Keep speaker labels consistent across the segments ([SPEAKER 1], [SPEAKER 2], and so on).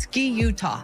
[SPEAKER 1] Ski, Utah.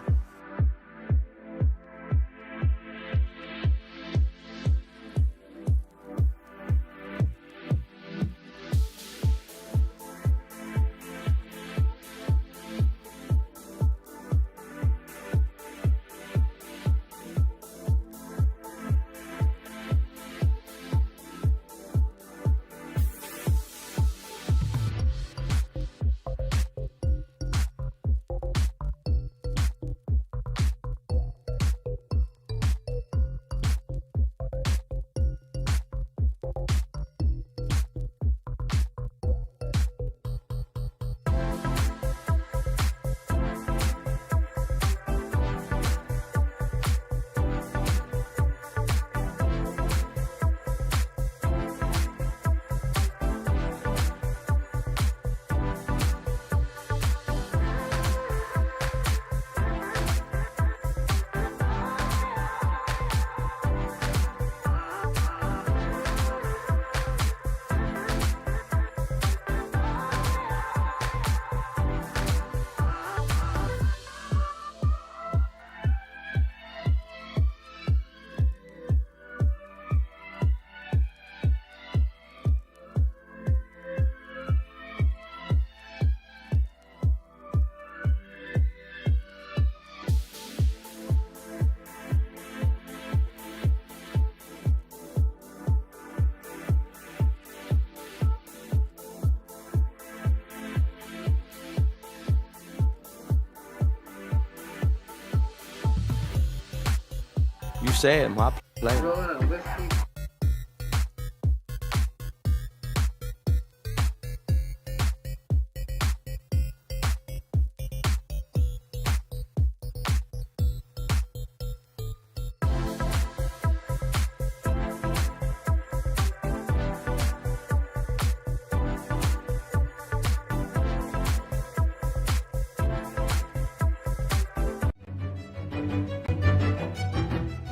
[SPEAKER 2] You say it, my plan.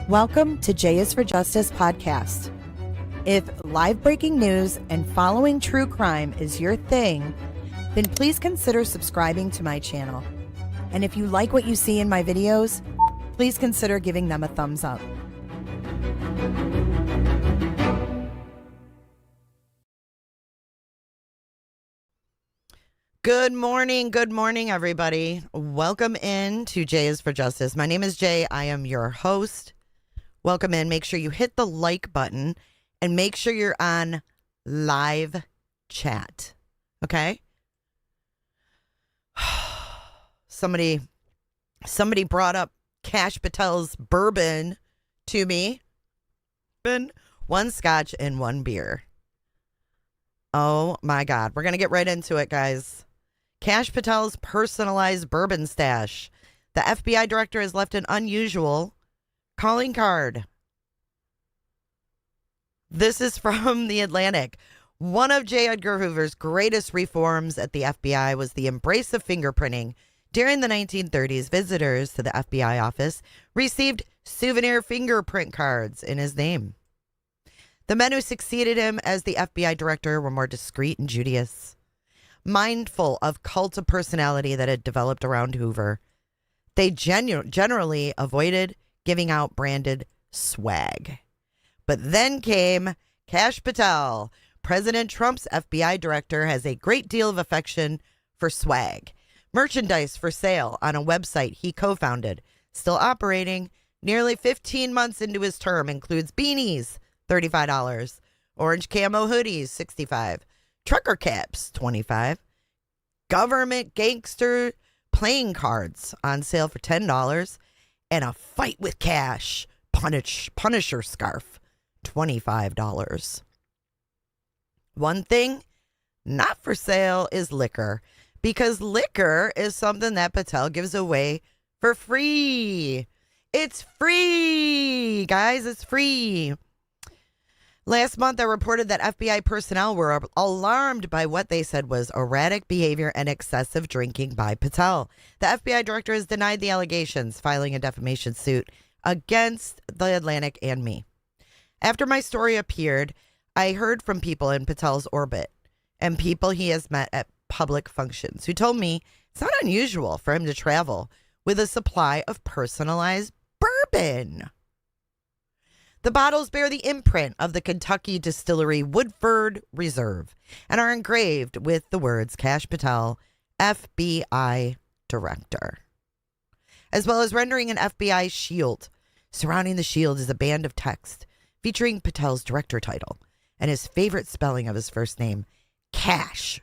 [SPEAKER 3] Welcome to J is for Justice podcast. If live breaking news and following true crime is your thing, then please consider subscribing to my channel. And if you like what you see in my videos, please consider giving them a thumbs up. Good morning, everybody. Welcome in to J is for Justice. My name is Jay. I am your host. Welcome in. Make sure you hit the like button and make sure you're on live chat. Okay? Somebody brought up Kash Patel's bourbon to me. One scotch and one beer. Oh my God. We're going to get right into it, guys. Kash Patel's personalized bourbon stash. The FBI director has left an unusual calling card. This is from The Atlantic. One of J. Edgar Hoover's greatest reforms at the FBI was the embrace of fingerprinting. During the 1930s, visitors to the FBI office received souvenir fingerprint cards in his name. The men who succeeded him as the FBI director were more discreet and studious, mindful of cult of personality that had developed around Hoover. They generally avoided giving out branded swag. But then came Kash Patel. President Trump's FBI director has a great deal of affection for swag. Merchandise for sale on a website he co-founded, still operating nearly 15 months into his term, includes beanies, $35, orange camo hoodies, $65, trucker caps, $25, government gangster playing cards on sale for $10, and a fight with Kash Punisher scarf, $25. One thing not for sale is liquor, because liquor is something that Patel gives away for free. It's free, guys. It's free. Last month, I reported that FBI personnel were alarmed by what they said was erratic behavior and excessive drinking by Patel. The FBI director has denied the allegations, filing a defamation suit against The Atlantic and me. After my story appeared, I heard from people in Patel's orbit and people he has met at public functions who told me it's not unusual for him to travel with a supply of personalized bourbon. The bottles bear the imprint of the Kentucky distillery Woodford Reserve and are engraved with the words Kash Patel, FBI Director, as well as rendering an FBI shield. Surrounding the shield is a band of text featuring Patel's director title and his favorite spelling of his first name, Kash,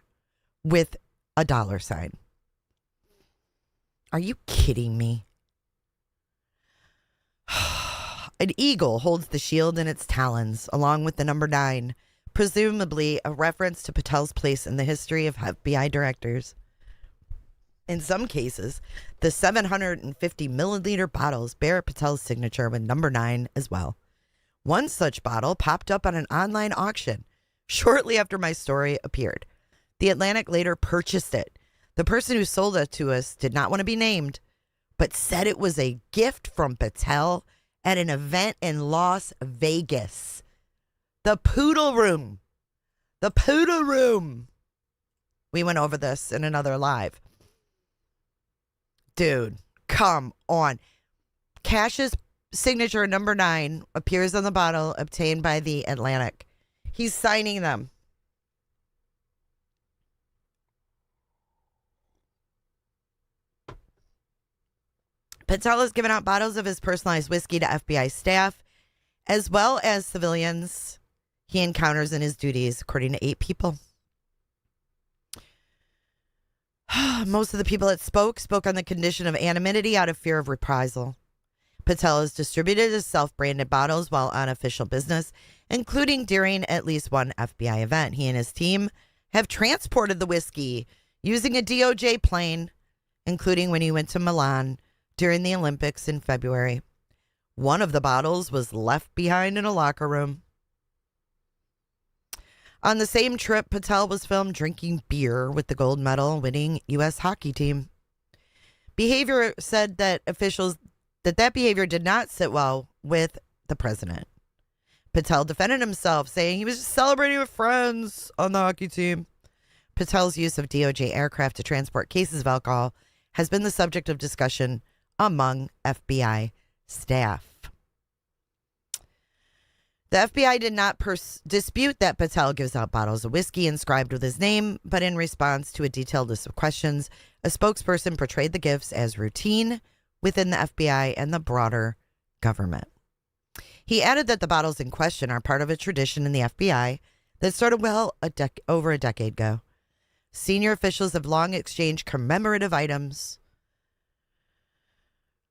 [SPEAKER 3] with a $sign. Are you kidding me? An eagle holds the shield in its talons, along with the number 9, presumably a reference to Patel's place in the history of FBI directors. In some cases, the 750 milliliter bottles bear Patel's signature with number 9 as well. One such bottle popped up on an online auction shortly after my story appeared. The Atlantic later purchased it. The person who sold it to us did not want to be named, but said it was a gift from Patel at an event in Las Vegas. The Poodle Room. The Poodle Room. We went over this in another live. Dude, come on. Kash's signature number 9 appears on the bottle obtained by the Atlantic. He's signing them. Patel has given out bottles of his personalized whiskey to FBI staff, as well as civilians he encounters in his duties, according to 8 people. Most of the people that spoke on the condition of anonymity out of fear of reprisal. Patel has distributed his self-branded bottles while on official business, including during at least one FBI event. He and his team have transported the whiskey using a DOJ plane, including when he went to Milan during the Olympics in February. One of the bottles was left behind in a locker room. On the same trip, Patel was filmed drinking beer with the gold medal winning U.S. hockey team. Behavior said that officials that behavior did not sit well with the president. Patel defended himself, saying he was just celebrating with friends on the hockey team. Patel's use of DOJ aircraft to transport cases of alcohol has been the subject of discussion among FBI staff. The FBI did not dispute that Patel gives out bottles of whiskey inscribed with his name, but in response to a detailed list of questions, a spokesperson portrayed the gifts as routine within the FBI and the broader government. He added that the bottles in question are part of a tradition in the FBI that started over a decade ago. Senior officials have long exchanged commemorative items.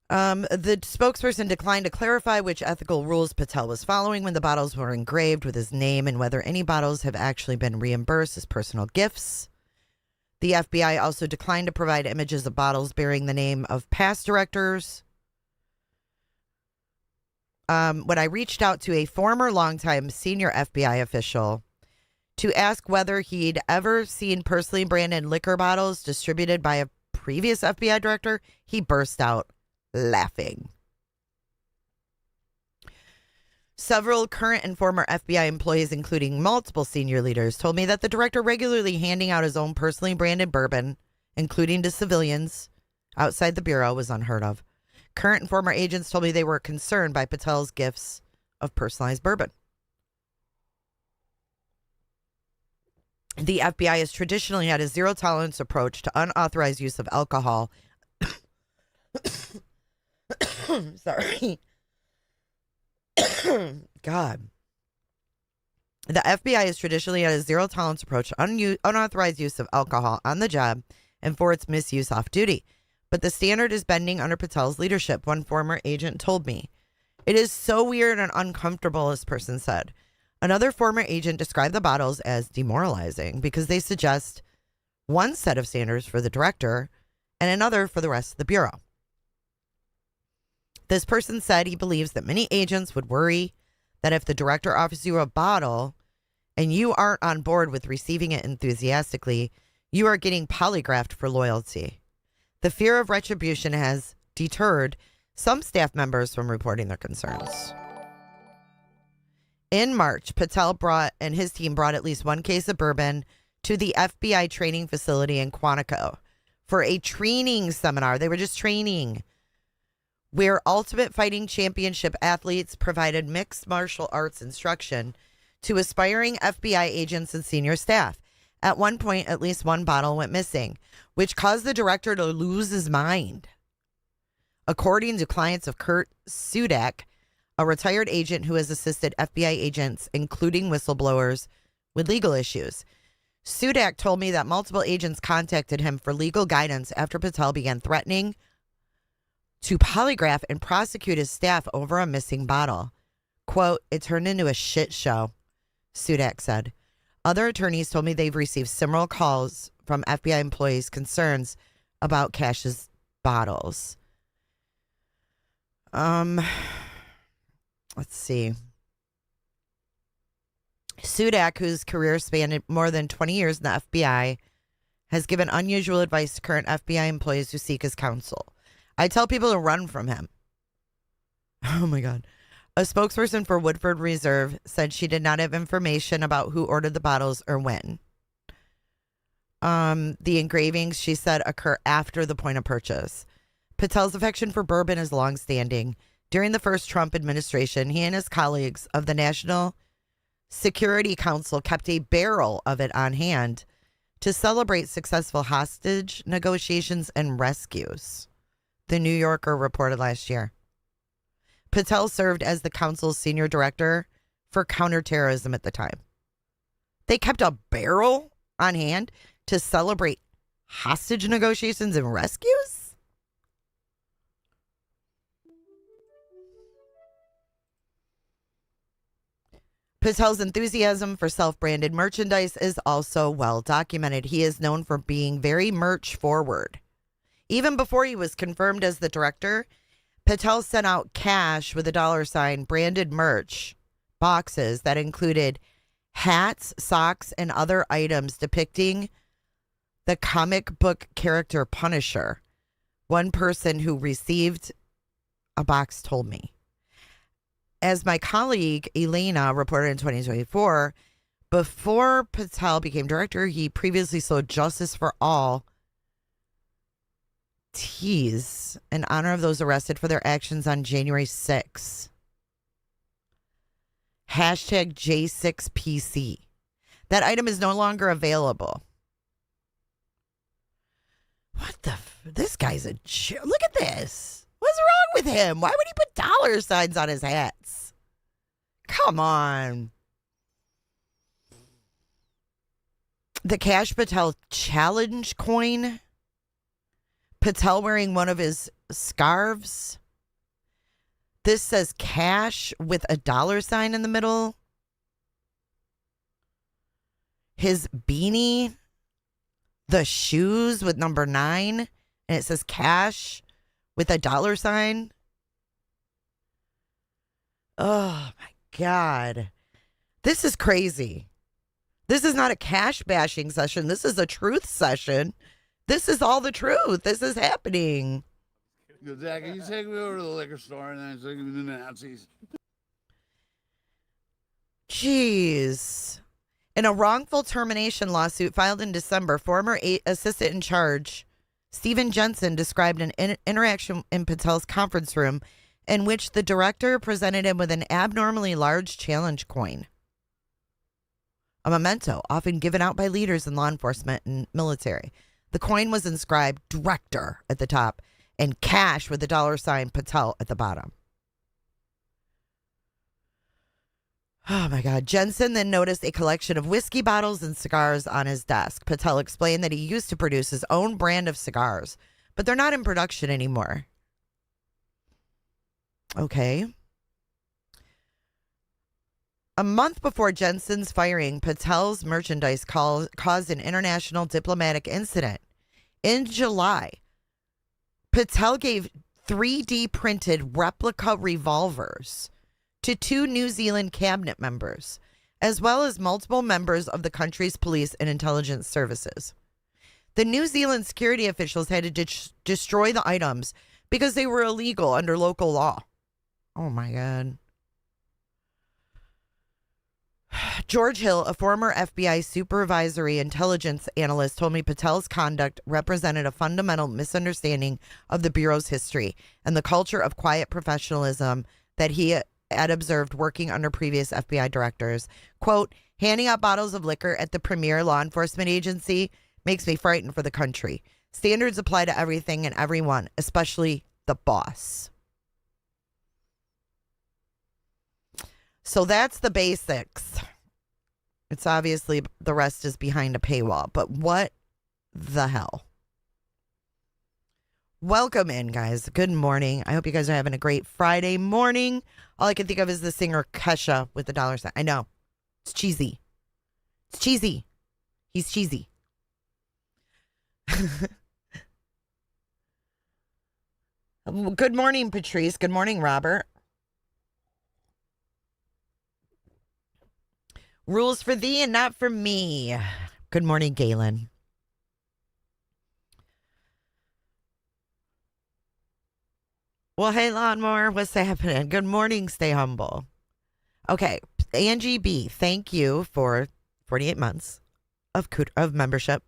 [SPEAKER 3] The spokesperson declined to clarify which ethical rules Patel was following when the bottles were engraved with his name and whether any bottles have actually been reimbursed as personal gifts. The FBI also declined to provide images of bottles bearing the name of past directors. When I reached out to a former longtime senior FBI official to ask whether he'd ever seen personally branded liquor bottles distributed by a previous FBI director, he burst out laughing. Several current and former FBI employees, including multiple senior leaders, told me that the director regularly handing out his own personally branded bourbon, including to civilians outside the bureau, was unheard of. Current and former agents told me they were concerned by Patel's gifts of personalized bourbon. The FBI has traditionally had a zero-tolerance approach to unauthorized use of alcohol. Sorry. God. The FBI has traditionally had a zero-tolerance approach to unauthorized use of alcohol on the job and for its misuse off-duty. But the standard is bending under Patel's leadership, one former agent told me. It is so weird and uncomfortable, this person said. Another former agent described the bottles as demoralizing because they suggest one set of standards for the director and another for the rest of the bureau. This person said he believes that many agents would worry that if the director offers you a bottle and you aren't on board with receiving it enthusiastically, you are getting polygraphed for loyalty. The fear of retribution has deterred some staff members from reporting their concerns. In March, Patel and his team brought at least one case of bourbon to the FBI training facility in Quantico for a training seminar. They were just training, where Ultimate Fighting Championship athletes provided mixed martial arts instruction to aspiring FBI agents and senior staff. At one point, at least one bottle went missing, which caused the director to lose his mind. According to clients of Kurt Sudak, a retired agent who has assisted FBI agents, including whistleblowers, with legal issues. Sudak told me that multiple agents contacted him for legal guidance after Patel began threatening to polygraph and prosecute his staff over a missing bottle. Quote, "It turned into a shit show," Sudak said. Other attorneys told me they've received similar calls from FBI employees' concerns about Kash's bottles. Let's see. Sudak, whose career spanned more than 20 years in the FBI, has given unusual advice to current FBI employees who seek his counsel. I tell people to run from him. Oh my God. A spokesperson for Woodford Reserve said she did not have information about who ordered the bottles or when. The engravings, she said, occur after the point of purchase. Patel's affection for bourbon is longstanding. During the first Trump administration, he and his colleagues of the National Security Council kept a barrel of it on hand to celebrate successful hostage negotiations and rescues, the New Yorker reported last year. Patel served as the council's senior director for counterterrorism at the time. They kept a barrel on hand to celebrate hostage negotiations and rescues? Patel's enthusiasm for self-branded merchandise is also well documented. He is known for being very merch forward. Even before he was confirmed as the director, Patel sent out cash with a $sign branded merch boxes that included hats, socks, and other items depicting the comic book character Punisher. One person who received a box told me. As my colleague Elena reported in 2024, before Patel became director, he previously sold Justice for All tees in honor of those arrested for their actions on January 6. Hashtag J6PC. That item is no longer available. What the? This guy's a jerk. Look at this. What's wrong with him? Why would he put $signs on his hats? Come on. The Kash Patel challenge coin. Patel wearing one of his scarves. This says cash with a $sign in the middle. His beanie. The shoes with number 9. And it says cash with a $sign. Oh my God. This is crazy. This is not a cash bashing session. This is a truth session. This is all the truth. This is happening.
[SPEAKER 1] Zach, can you take me over to the liquor store and then take me to the Nazis?
[SPEAKER 3] Jeez. In a wrongful termination lawsuit filed in December, former assistant in charge Stephen Jensen described an interaction in Patel's conference room in which the director presented him with an abnormally large challenge coin, a memento often given out by leaders in law enforcement and military. The coin was inscribed Director at the top and cash with the $sign Patel at the bottom. Oh my God. Jensen then noticed a collection of whiskey bottles and cigars on his desk. Patel explained that he used to produce his own brand of cigars, but they're not in production anymore. Okay. A month before Jensen's firing, Patel's merchandise caused an international diplomatic incident. In July, Patel gave 3D printed replica revolvers to 2 New Zealand cabinet members, as well as multiple members of the country's police and intelligence services. The New Zealand security officials had to destroy the items because they were illegal under local law. Oh my God. George Hill, a former FBI supervisory intelligence analyst, told me Patel's conduct represented a fundamental misunderstanding of the Bureau's history and the culture of quiet professionalism that he had observed working under previous FBI directors. Quote, handing out bottles of liquor at the premier law enforcement agency makes me frightened for the country. Standards apply to everything and everyone, especially the boss. So that's the basics. It's obviously the rest is behind a paywall, but what the hell? Welcome in, guys. Good morning. I hope you guys are having a great Friday morning. All I can think of is the singer Kesha with the dollar sign. I know. It's cheesy. It's cheesy. He's cheesy. Good morning, Patrice. Good morning, Robert. Rules for thee and not for me. Good morning, Galen. Well, hey, Lawnmower, what's happening? Good morning, stay humble. Okay, Angie B, thank you for 48 months of membership.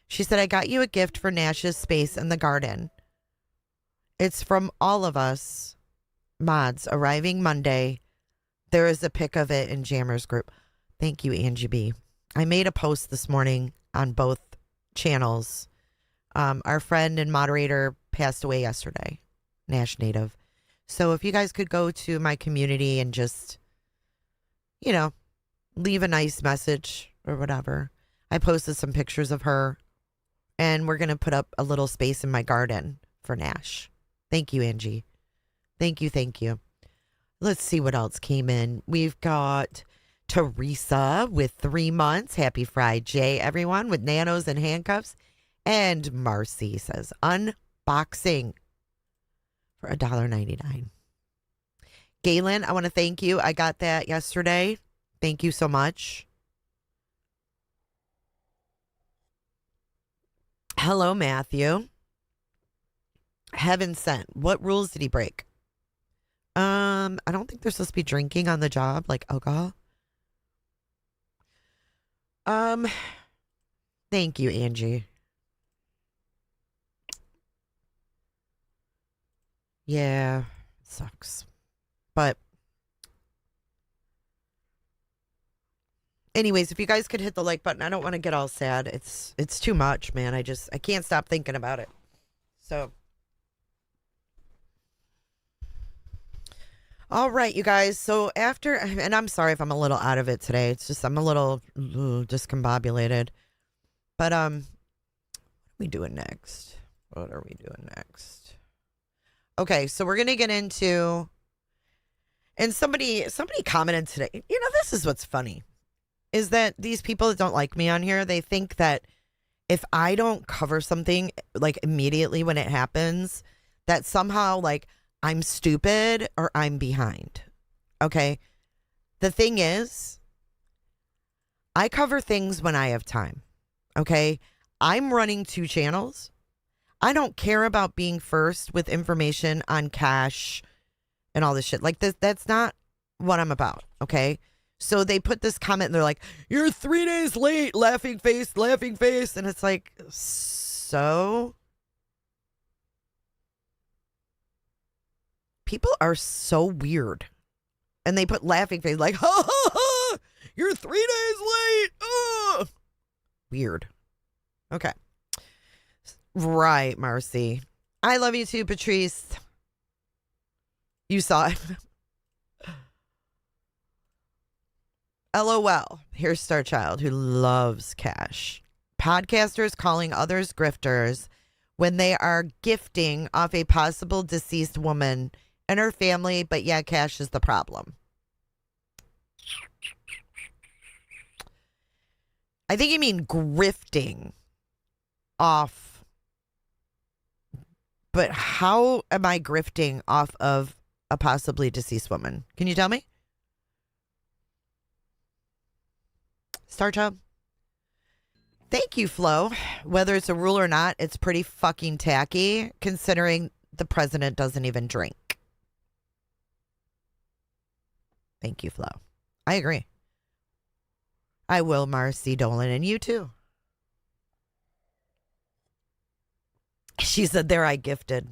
[SPEAKER 3] She said, I got you a gift for Nash's space in the garden. It's from all of us mods arriving Monday. There is a pic of it in Jammer's group. Thank you, Angie B. I made a post this morning on both channels. Our friend and moderator passed away yesterday, Nash native. So if you guys could go to my community and just, leave a nice message or whatever. I posted some pictures of her, and we're going to put up a little space in my garden for Nash. Thank you, Angie. Thank you, thank you. Let's see what else came in. We've got Teresa with 3 months. Happy Friday, everyone, with nanos and handcuffs. And Marcy says, unboxing for $1.99. Galen, I want to thank you. I got that yesterday. Thank you so much. Hello, Matthew. Heaven sent. What rules did he break? I don't think they're supposed to be drinking on the job, like alcohol. Thank you, Angie. Yeah, it sucks. But anyways, if you guys could hit the like button, I don't want to get all sad. It's too much, man. I can't stop thinking about it. So all right, you guys. So after, and I'm sorry if I'm a little out of it today. It's just I'm a little discombobulated. But what are we doing next? What are we doing next? Okay, so we're gonna get into, and somebody commented today. This is what's funny, is that these people that don't like me on here, they think that if I don't cover something like immediately when it happens, that somehow like I'm stupid or I'm behind. Okay. The thing is, I cover things when I have time. Okay. I'm running 2 channels. I don't care about being first with information on Kash and all this shit. Like this, that's not what I'm about. Okay. So they put this comment and they're like, you're 3 days late, laughing face, laughing face. And it's like, so people are so weird. And they put laughing face like, ha ha ha, you're 3 days late. Ugh. Weird. Okay. Right, Marcy. I love you too, Patrice. You saw it. LOL. Here's Starchild, who loves Kash. Podcasters calling others grifters when they are gifting off a possible deceased woman and her family, but yeah, Kash is the problem. I think you mean grifting off. But how am I grifting off of a possibly deceased woman? Can you tell me? Starchild? Thank you, Flo. Whether it's a rule or not, it's pretty fucking tacky considering the president doesn't even drink. Thank you, Flo. I agree. I will, Marcy Dolan, and you too. She said, there I gifted.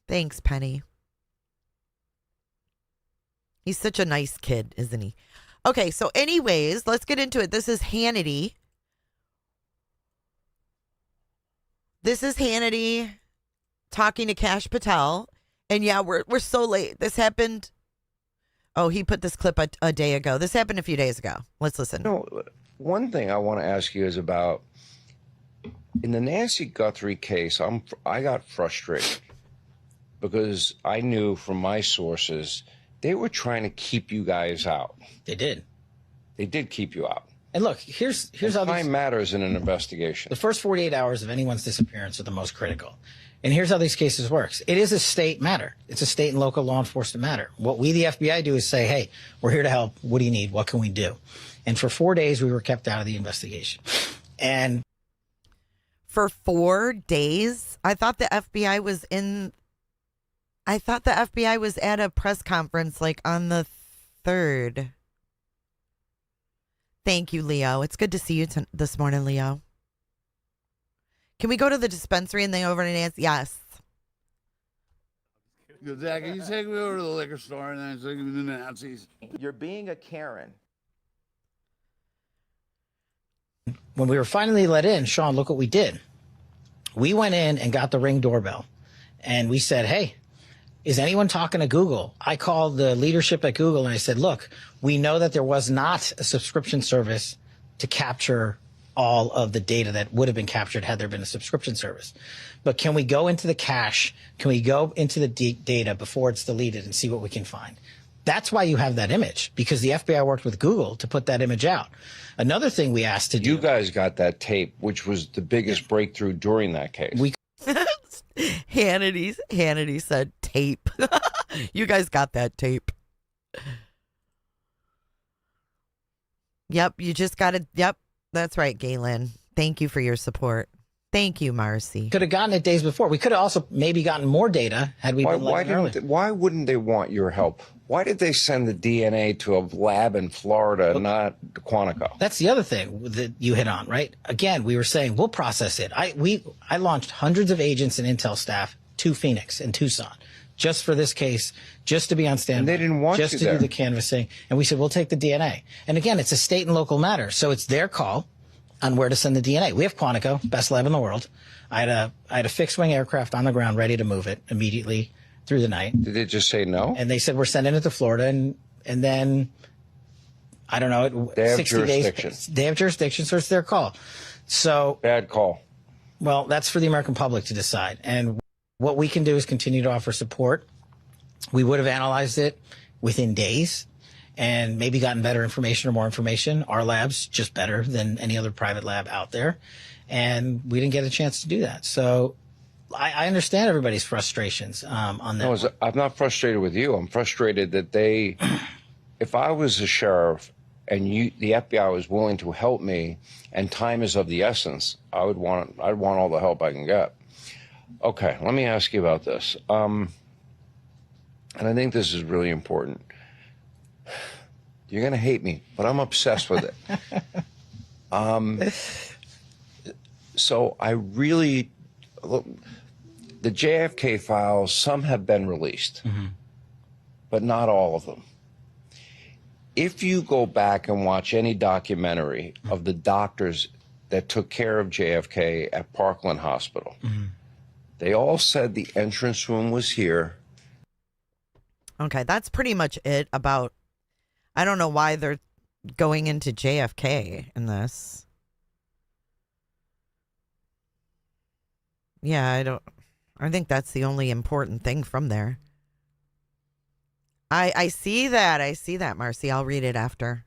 [SPEAKER 3] Thanks, Penny. He's such a nice kid, isn't he? Okay, so anyways, let's get into it. This is Hannity. This is Hannity talking to Kash Patel. And yeah, we're so late. This happened. Oh, he put this clip a day ago. This happened a few days ago. Let's listen.
[SPEAKER 4] No, one thing I want to ask you is about in the Nancy Guthrie case. I got frustrated because I knew from my sources they were trying to keep you guys out.
[SPEAKER 5] They did.
[SPEAKER 4] They did keep you out.
[SPEAKER 5] And look, here's how
[SPEAKER 4] time matters in an investigation.
[SPEAKER 5] The first 48 hours of anyone's disappearance are the most critical. And here's how these cases works. It is a state matter. It's a state and local law enforcement matter. What we, the FBI, do is say, hey, we're here to help. What do you need? What can we do? And for 4 days, we were kept out of the investigation. And
[SPEAKER 3] for 4 days, I thought the FBI was at a press conference like on the 3rd. Thank you, Leo. It's good to see you this morning, Leo. Can we go to the dispensary and then over to Nancy? Yes.
[SPEAKER 1] Zach, can you take me over to the liquor store and then take me to Nancy's?
[SPEAKER 2] You're being a Karen.
[SPEAKER 5] when we were finally let in, Sean, look what we did. We went in and got the Ring doorbell. And we said, hey, is anyone talking to Google? I called the leadership at Google and I said, look, we know that there was not a subscription service to capture all of the data that would have been captured had there been a subscription service. But can we go into the cache? Can we go into the data before it's deleted and see what we can find? That's why you have that image, because the FBI worked with Google to put that image out. Another thing we asked to do.
[SPEAKER 4] You guys got that tape, which was the biggest breakthrough during that case.
[SPEAKER 3] Hannity said tape. You guys got that tape. Yep, you just got it. Yep, that's right, Galen. Thank you for your support. Thank you, Marcy.
[SPEAKER 5] Could have gotten it days before. We could have also maybe gotten more data had we been let in earlier.
[SPEAKER 4] Why wouldn't they want your help? Why did they send the DNA to a lab in Florida, not Quantico?
[SPEAKER 5] That's the other thing that you hit on, right? Again, we were saying we'll process it. I launched hundreds of agents and intel staff to Phoenix and Tucson just for this case, just to be on standby.
[SPEAKER 4] And they didn't want
[SPEAKER 5] just
[SPEAKER 4] you
[SPEAKER 5] to
[SPEAKER 4] there.
[SPEAKER 5] do the canvassing. And we said, we'll take the DNA. And again, it's a state and local matter. So it's their call on where to send the DNA. We have Quantico, best lab in the world. I had a fixed wing aircraft on the ground ready to move it immediately through the night.
[SPEAKER 4] Did they just say no?
[SPEAKER 5] And they said, we're sending it to Florida. And then, I don't know,
[SPEAKER 4] They have
[SPEAKER 5] 60
[SPEAKER 4] jurisdiction.
[SPEAKER 5] days. They have jurisdiction, so it's their call. So,
[SPEAKER 4] Bad call.
[SPEAKER 5] well, that's for the American public to decide. And what we can do is continue to offer support. We would have analyzed it within days and maybe gotten better information or more information. Our lab's just better than any other private lab out there. And we didn't get a chance to do that. So I understand everybody's frustrations on that.
[SPEAKER 4] No, I'm not frustrated with you. I'm frustrated that they, if I was a sheriff and the FBI was willing to help me and time is of the essence, I'd want all the help I can get. Okay, let me ask you about this. And I think this is really important. You're going to hate me, but I'm obsessed with it. So I really, look, the JFK files, some have been released, but not all of them. If you go back and watch any documentary of the doctors that took care of JFK at Parkland Hospital, they all said the entrance room was here.
[SPEAKER 3] Okay, that's pretty much it about, I don't know why they're going into JFK in this. Yeah, I think that's the only important thing from there. I see that, Marcy. I'll read it after.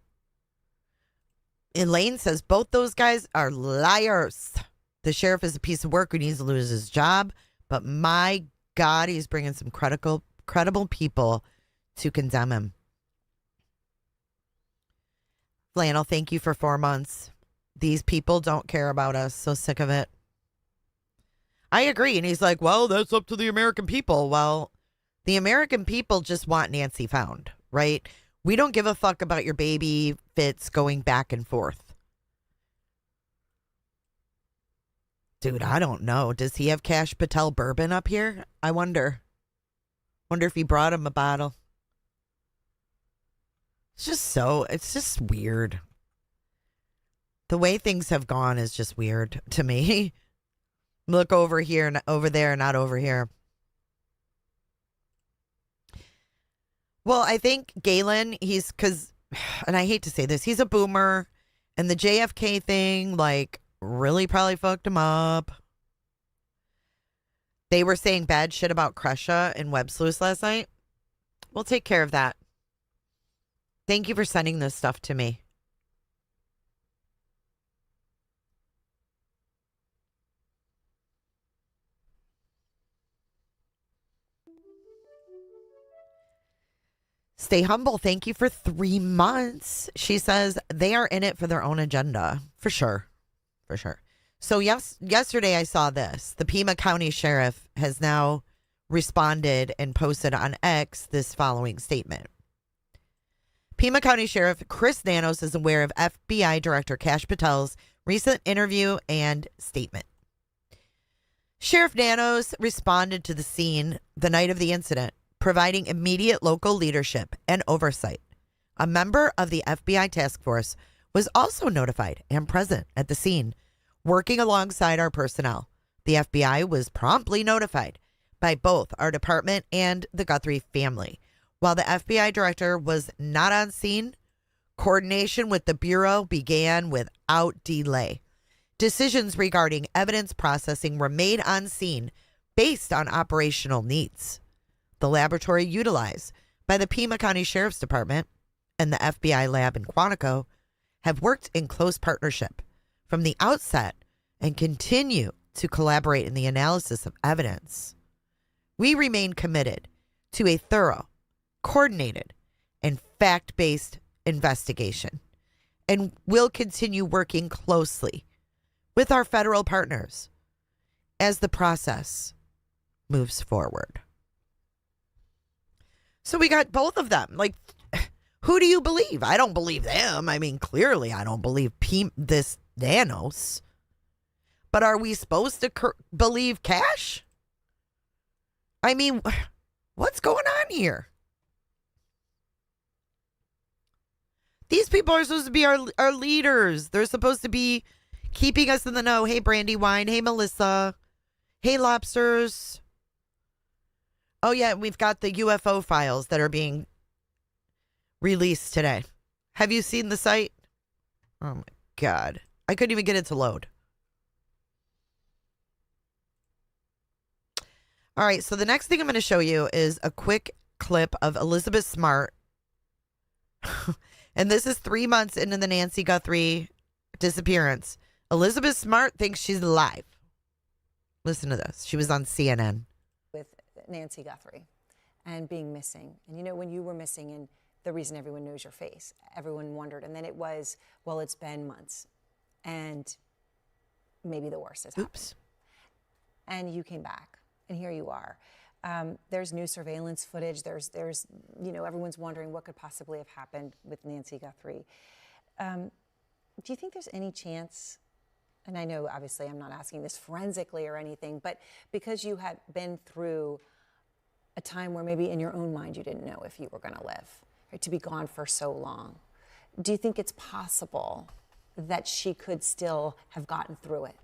[SPEAKER 3] Elaine says both those guys are liars. The sheriff is a piece of work who needs to lose his job, but my God, he's bringing some credible people to condemn him. Flannel, thank you for 4 months. These people don't care about us. So sick of it. I agree. And he's like, well, that's up to the American people. Well, the American people just want Nancy found, right? We don't give a fuck about your baby fits going back and forth. Dude, I don't know. Does he have Kash Patel bourbon up here? I wonder. Wonder if he brought him a bottle. It's just weird. The way things have gone is just weird to me. Look over here and over there, not over here. Well, I think Galen, and I hate to say this, he's a boomer, and the JFK thing, like, really probably fucked him up. They were saying bad shit about Krusha and Web Sleuths last night. We'll take care of that. Thank you for sending this stuff to me. Stay humble. Thank you for 3 months. She says they are in it for their own agenda. For sure. For sure. So yesterday I saw this. The Pima County Sheriff has now responded and posted on X this following statement. Pima County Sheriff Chris Nanos is aware of FBI Director Kash Patel's recent interview and statement. Sheriff Nanos responded to the scene the night of the incident, providing immediate local leadership and oversight. A member of the FBI task force was also notified and present at the scene, working alongside our personnel. The FBI was promptly notified by both our department and the Guthrie family. While the FBI director was not on scene, coordination with the Bureau began without delay. Decisions regarding evidence processing were made on scene based on operational needs. The laboratory utilized by the Pima County Sheriff's Department and the FBI lab in Quantico have worked in close partnership from the outset and continue to collaborate in the analysis of evidence. We remain committed to a thorough, coordinated, and fact-based investigation, and will continue working closely with our federal partners as the process moves forward. So we got both of them. Like, who do you believe? I don't believe them. I mean, clearly I don't believe this Nanos. But are we supposed to believe Kash? I mean, what's going on here? These people are supposed to be our leaders. They're supposed to be keeping us in the know. Hey, Brandywine. Hey, Melissa. Hey, Lobsters. Oh, yeah, we've got the UFO files that are being released today. Have you seen the site? Oh, my God. I couldn't even get it to load. All right, so the next thing I'm going to show you is a quick clip of Elizabeth Smart. And this is 3 months into the Nancy Guthrie disappearance. Elizabeth Smart thinks she's alive. Listen to this. She was on CNN.
[SPEAKER 6] With Nancy Guthrie and being missing. And you know, when you were missing, and the reason everyone knows your face, everyone wondered. And then it was, well, it's been months. And maybe the worst has happened.
[SPEAKER 3] Oops.
[SPEAKER 6] And you came back. And here you are. There's new surveillance footage. There's, you know, everyone's wondering what could possibly have happened with Nancy Guthrie. Do you think there's any chance, and I know obviously I'm not asking this forensically or anything, but because you had been through a time where maybe in your own mind you didn't know if you were going to live, right, to be gone for so long, do you think it's possible that she could still have gotten through it?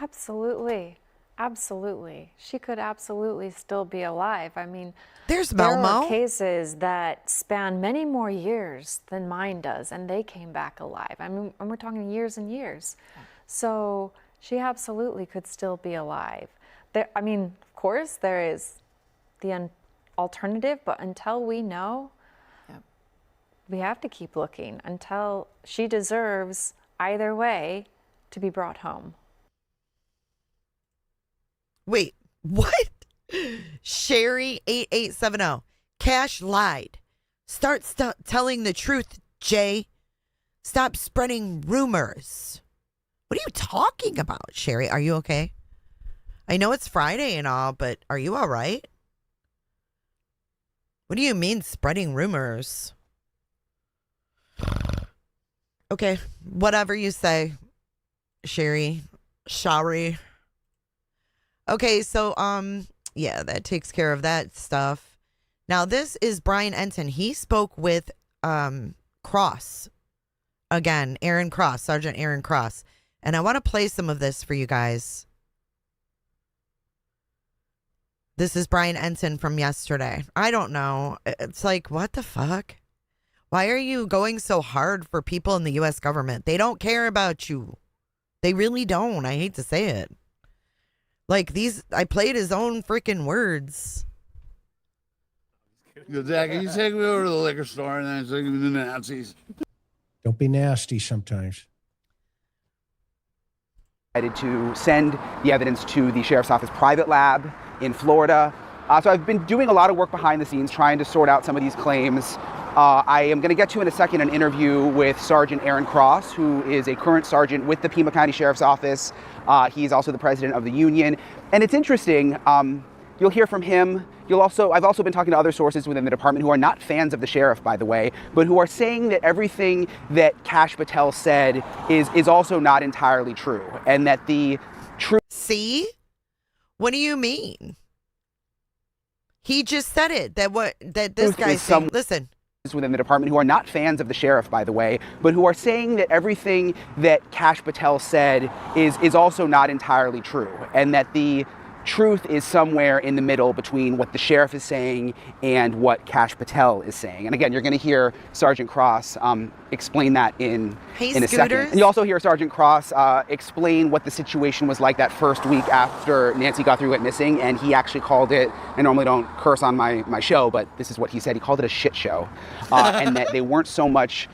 [SPEAKER 7] Absolutely. Absolutely. She could absolutely still be alive. I mean,
[SPEAKER 3] There's
[SPEAKER 7] there
[SPEAKER 3] Momo.
[SPEAKER 7] are cases that span many more years than mine does, and they came back alive. I mean, and we're talking years and years. Yeah. So she absolutely could still be alive. There, I mean, of course, there is the alternative, but until we know, we have to keep looking until she deserves, either way, to be brought home.
[SPEAKER 3] Wait, what? Sherry 8870. Kash lied. Start telling the truth, Jay. Stop spreading rumors. What are you talking about, Sherry? Are you okay? I know it's Friday and all, but are you all right? What do you mean spreading rumors? Okay, whatever you say, Sherry. Shari. Okay, so yeah, that takes care of that stuff. Now this is Brian Entin. He spoke with Cross. Again, Aaron Cross, Sergeant Aaron Cross. And I want to play some of this for you guys. This is Brian Entin from yesterday. I don't know. It's like, what the fuck? Why are you going so hard for people in the U.S. government? They don't care about you. They really don't. I hate to say it. Like I played his own freaking words.
[SPEAKER 1] Zach, can you take me over to the liquor store and then take me to the Nazis?
[SPEAKER 8] Don't be nasty sometimes.
[SPEAKER 9] To send the evidence to the Sheriff's Office private lab in Florida. So I've been doing a lot of work behind the scenes trying to sort out some of these claims. I am going to get to in a second an interview with Sergeant Aaron Cross, who is a current sergeant with the Pima County Sheriff's Office. He's also the president of the union. And it's interesting, you'll hear from him. I've also been talking to other sources within the department who are not fans of the sheriff, by the way, but who are saying that everything that Kash Patel said is also not entirely true, and that the truth.
[SPEAKER 3] See? What do you mean? He just said it. That this guy's saying. Listen.
[SPEAKER 9] Within the department who are not fans of the sheriff, by the way, but who are saying that everything that Kash Patel said is also not entirely true, and that the truth is somewhere in the middle between what the sheriff is saying and what Kash Patel is saying. And again, you're going to hear Sergeant Cross explain that in a second. And you also hear Sergeant Cross explain what the situation was like that first week after Nancy Guthrie went missing, and he actually called it, I normally don't curse on my show, but this is what he said, he called it a shit show, and that they weren't so much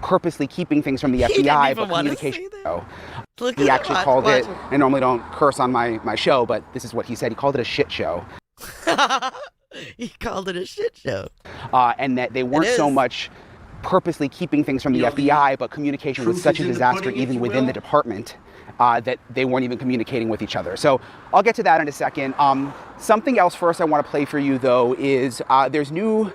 [SPEAKER 9] purposely keeping things from the FBI, but communication. He actually called it, I normally don't curse on my show, but this is what he said, he called it a shit show.
[SPEAKER 3] He called it a shit show.
[SPEAKER 9] And that they weren't so much purposely keeping things from the FBI, but communication was such a disaster even within the department that they weren't even communicating with each other. So I'll get to that in a second. Something else first I want to play for you, though, is there's new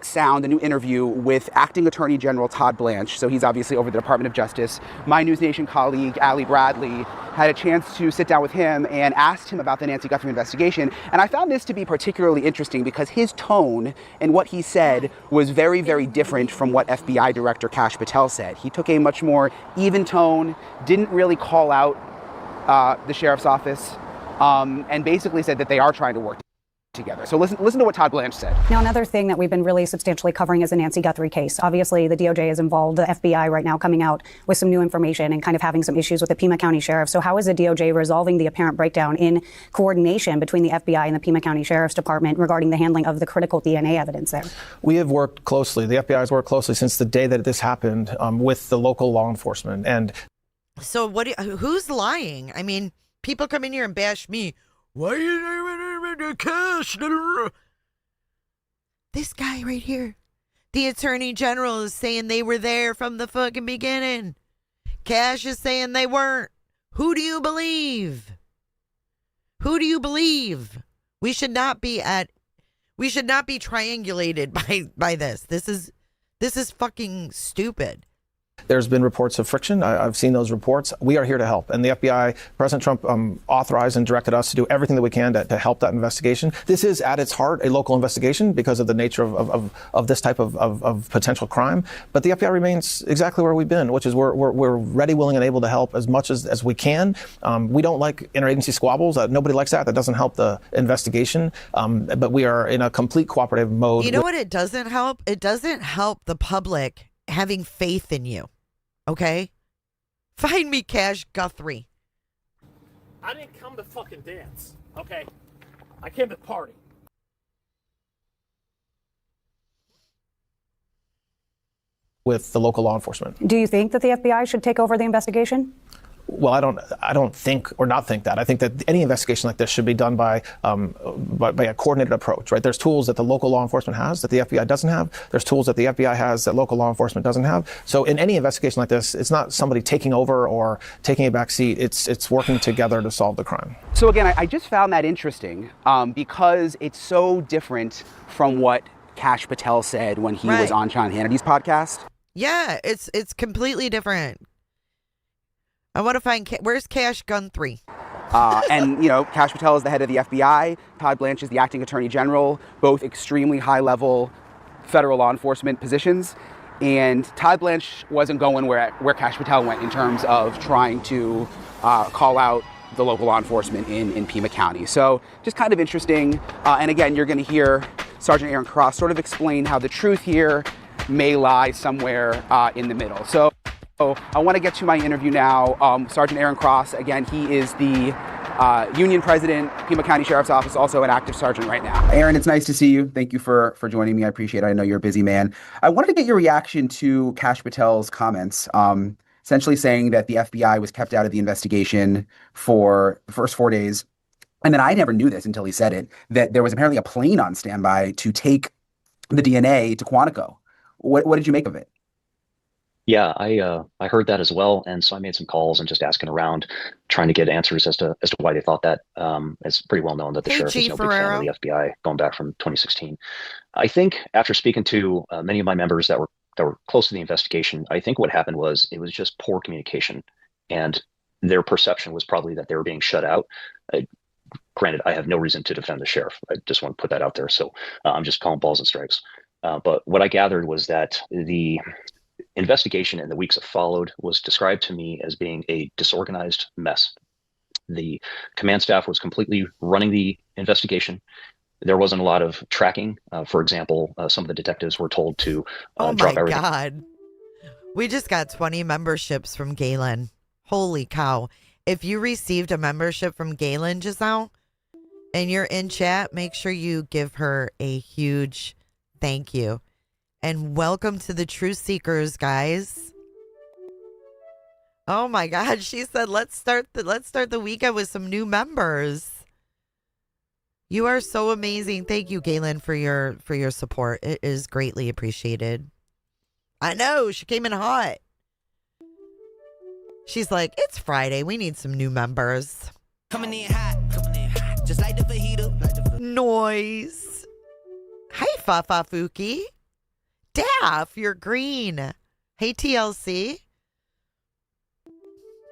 [SPEAKER 9] sound, a new interview with Acting Attorney General Todd Blanche. So he's obviously over the Department of Justice. My News Nation colleague, Ali Bradley, had a chance to sit down with him and asked him about the Nancy Guthrie investigation. And I found this to be particularly interesting because his tone and what he said was very, very different from what FBI Director Kash Patel said. He took a much more even tone, didn't really call out the sheriff's office, and basically said that they are trying to work together. So listen to what Todd Blanche said.
[SPEAKER 10] Now, another thing that we've been really substantially covering is the Nancy Guthrie case. Obviously, the DOJ is involved, the FBI right now coming out with some new information and kind of having some issues with the Pima County Sheriff. So how is the DOJ resolving the apparent breakdown in coordination between the FBI and the Pima County Sheriff's Department regarding the handling of the critical DNA evidence there?
[SPEAKER 11] We have worked closely, the FBI has worked closely since the day that this happened with the local law enforcement. And
[SPEAKER 3] so who's lying? I mean, people come in here and bash me. Why are you Kash? This guy right here. The Attorney General is saying they were there from the fucking beginning. Kash is saying they weren't. Who do you believe? Who do you believe? We should not be triangulated by this. This is fucking stupid.
[SPEAKER 11] There's been reports of friction. I've seen those reports. We are here to help. And the FBI, President Trump authorized and directed us to do everything that we can to help that investigation. This is at its heart a local investigation because of the nature of this type of potential crime. But the FBI remains exactly where we've been, which is we're ready, willing, and able to help as much as we can. We don't like interagency squabbles. Nobody likes that. That doesn't help the investigation. But we are in a complete cooperative mode.
[SPEAKER 3] You know what it doesn't help? It doesn't help the public having faith in you. Okay? Find me Kash Guthrie.
[SPEAKER 12] I didn't come to fucking dance, okay? I came to party.
[SPEAKER 11] With the local law enforcement.
[SPEAKER 10] Do you think that the FBI should take over the investigation?
[SPEAKER 11] Well, I don't think or not think that. I think that any investigation like this should be done by a coordinated approach, right? There's tools that the local law enforcement has that the FBI doesn't have. There's tools that the FBI has that local law enforcement doesn't have. So in any investigation like this, it's not somebody taking over or taking a back seat. It's working together to solve the crime.
[SPEAKER 9] So again, I just found that interesting because it's so different from what Kash Patel said when he was on Sean Hannity's podcast.
[SPEAKER 3] Yeah, it's completely different. I want to find where's Kash Guthrie?
[SPEAKER 9] And, you know, Kash Patel is the head of the FBI. Todd Blanche is the acting attorney general, both extremely high-level federal law enforcement positions. And Todd Blanche wasn't going where Kash Patel went in terms of trying to call out the local law enforcement in Pima County. So just kind of interesting. And again, you're going to hear Sergeant Aaron Cross sort of explain how the truth here may lie somewhere in the middle. So I want to get to my interview now. Sergeant Aaron Cross, again, he is the union president, Pima County Sheriff's Office, also an active sergeant right now. Aaron, it's nice to see you. Thank you for joining me. I appreciate it. I know you're a busy man. I wanted to get your reaction to Kash Patel's comments, essentially saying that the FBI was kept out of the investigation for the first 4 days. And then I never knew this until he said it, that there was apparently a plane on standby to take the DNA to Quantico. What did you make of it?
[SPEAKER 13] Yeah, I heard that as well, and so I made some calls and just asking around, trying to get answers as to why they thought that. It's pretty well known that the sheriff is no big fan of the FBI, going back from 2016. I think after speaking to many of my members that were close to the investigation, I think what happened was it was just poor communication, and their perception was probably that they were being shut out. Granted, I have no reason to defend the sheriff. I just want to put that out there. So I'm just calling balls and strikes. But what I gathered was that the investigation in the weeks that followed was described to me as being a disorganized mess. The command staff was completely running the investigation. There wasn't a lot of tracking. For example, some of the detectives were told to drop everything. Oh my
[SPEAKER 3] God. We just got 20 memberships from Galen. Holy cow. If you received a membership from Galen just now and you're in chat, make sure you give her a huge thank you. And welcome to the Truth Seekers, guys. Oh my God, she said let's start the weekend with some new members. You are so amazing. Thank you, Galen, for your support. It is greatly appreciated. I know, she came in hot. She's like, it's Friday. We need some new members.
[SPEAKER 14] Coming in hot, just like the fajita.
[SPEAKER 3] Noise. Hi, Fafafuki. Daff, you're green. Hey, TLC.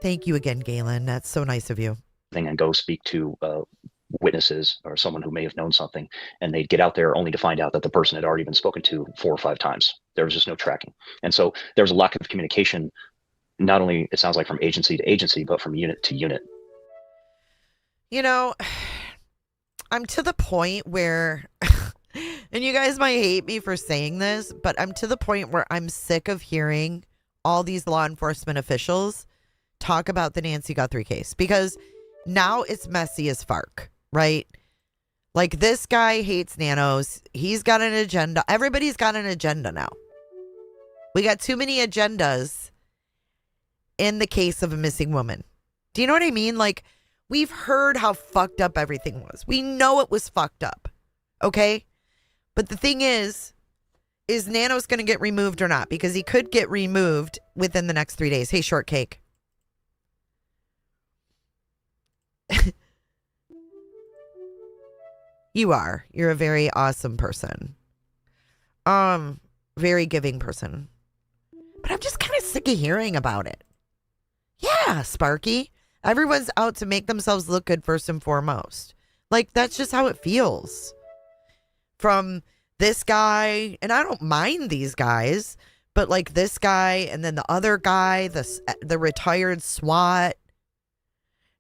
[SPEAKER 3] Thank you again, Galen. That's so nice of you.
[SPEAKER 13] And go speak to witnesses or someone who may have known something, and they'd get out there only to find out that the person had already been spoken to 4 or 5 times. There was just no tracking. And so there was a lack of communication, not only, it sounds like, from agency to agency, but from unit to unit.
[SPEAKER 3] You know, I'm to the point where... And you guys might hate me for saying this, but I'm to the point where I'm sick of hearing all these law enforcement officials talk about the Nancy Guthrie case, because now it's messy as fuck, right? Like, this guy hates Nanos. He's got an agenda. Everybody's got an agenda now. We got too many agendas in the case of a missing woman. Do you know what I mean? Like, we've heard how fucked up everything was. We know it was fucked up. Okay? But the thing is Nanos going to get removed or not? Because he could get removed within the next 3 days. Hey, Shortcake. You're a very awesome person. Very giving person. But I'm just kind of sick of hearing about it. Yeah, Sparky. Everyone's out to make themselves look good first and foremost. Like, that's just how it feels. From this guy, and I don't mind these guys, but like this guy and then the other guy, the retired SWAT,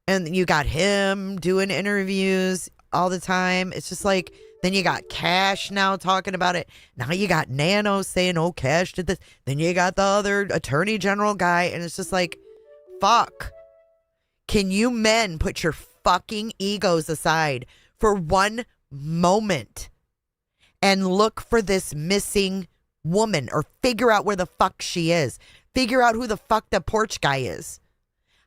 [SPEAKER 3] and you got him doing interviews all the time. It's just like, then you got Kash now talking about it. Now you got Nanos saying, oh, Kash did this. Then you got the other attorney general guy, and it's just like, fuck. Can you men put your fucking egos aside for one moment and look for this missing woman, or figure out where the fuck she is? Figure out who the fuck the porch guy is.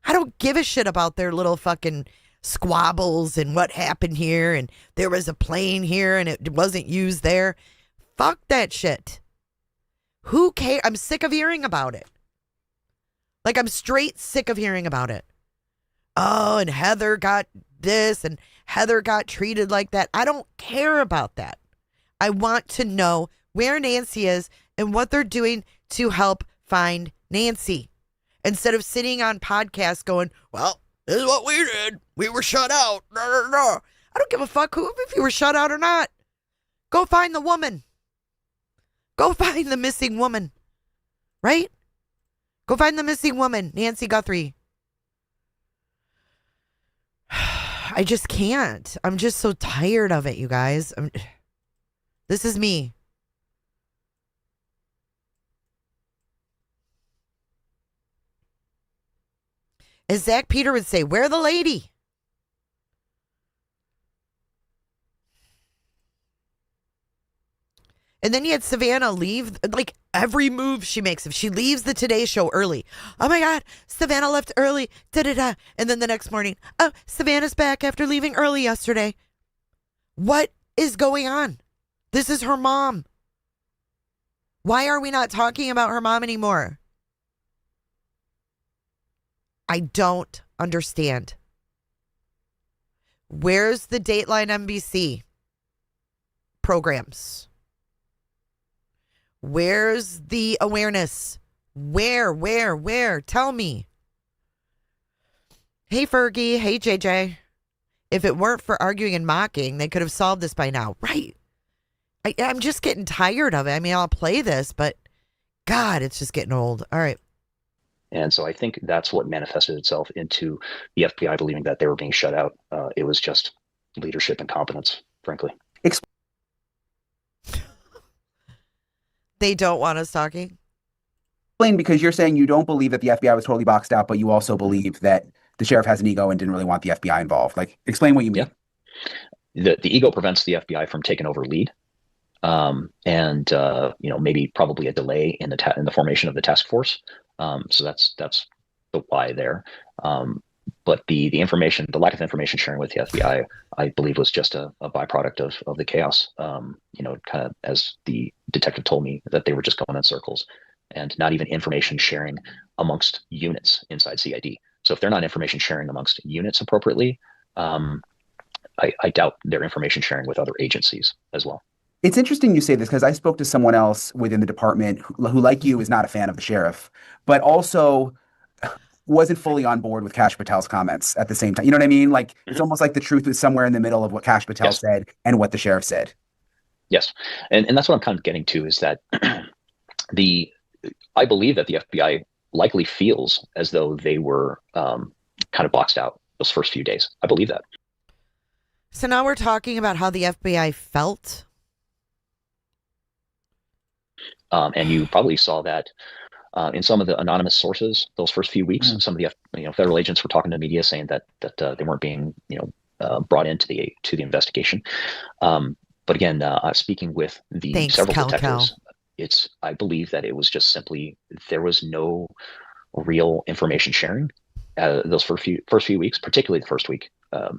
[SPEAKER 3] I don't give a shit about their little fucking squabbles and what happened here and there was a plane here and it wasn't used there. Fuck that shit. Who cares? I'm sick of hearing about it. Like, I'm straight sick of hearing about it. Oh, and Heather got this and Heather got treated like that. I don't care about that. I want to know where Nancy is and what they're doing to help find Nancy. Instead of sitting on podcasts going, well, this is what we did. We were shut out. I don't give a fuck if you were shut out or not. Go find the woman. Go find the missing woman. Right? Go find the missing woman, Nancy Guthrie. I just can't. I'm just so tired of it, you guys. This is me. As Zach Peter would say, where the lady? And then you had Savannah leave, like every move she makes. If she leaves the Today Show early, oh my God, Savannah left early, da-da-da. And then the next morning, oh, Savannah's back after leaving early yesterday. What is going on? This is her mom. Why are we not talking about her mom anymore? I don't understand. Where's the Dateline NBC programs? Where's the awareness? Where? Tell me. Hey, Fergie. Hey, JJ. If it weren't for arguing and mocking, they could have solved this by now. Right. I'm just getting tired of it. I mean, I'll play this, but God, it's just getting old. All right.
[SPEAKER 13] And so I think that's what manifested itself into the FBI believing that they were being shut out. It was just leadership incompetence, frankly.
[SPEAKER 3] They don't want us talking?
[SPEAKER 9] Explain, because you're saying you don't believe that the FBI was totally boxed out, but you also believe that the sheriff has an ego and didn't really want the FBI involved. Like, explain what you mean.
[SPEAKER 13] Yeah. The ego prevents the FBI from taking over lead. Maybe probably a delay in the formation of the task force. So that's the why there. But the information, the lack of information sharing with the FBI, I believe, was just a byproduct of the chaos. Kind of as the detective told me, that they were just going in circles and not even information sharing amongst units inside CID. So if they're not information sharing amongst units appropriately, I doubt they're information sharing with other agencies as well.
[SPEAKER 9] It's interesting you say this, because I spoke to someone else within the department who, like you, is not a fan of the sheriff, but also wasn't fully on board with Kash Patel's comments at the same time. You know what I mean? Like, it's almost like the truth was somewhere in the middle of what Kash Patel said and what the sheriff said.
[SPEAKER 13] Yes. And that's what I'm kind of getting to, is that I believe that the FBI likely feels as though they were kind of boxed out those first few days. I believe that.
[SPEAKER 3] So now we're talking about how the FBI felt.
[SPEAKER 13] And you probably saw that in some of the anonymous sources those first few weeks. Some of the federal agents were talking to media saying that they weren't being brought into the investigation. But again, speaking with the several detectives, I believe that it was just simply there was no real information sharing those first few weeks, particularly the first week.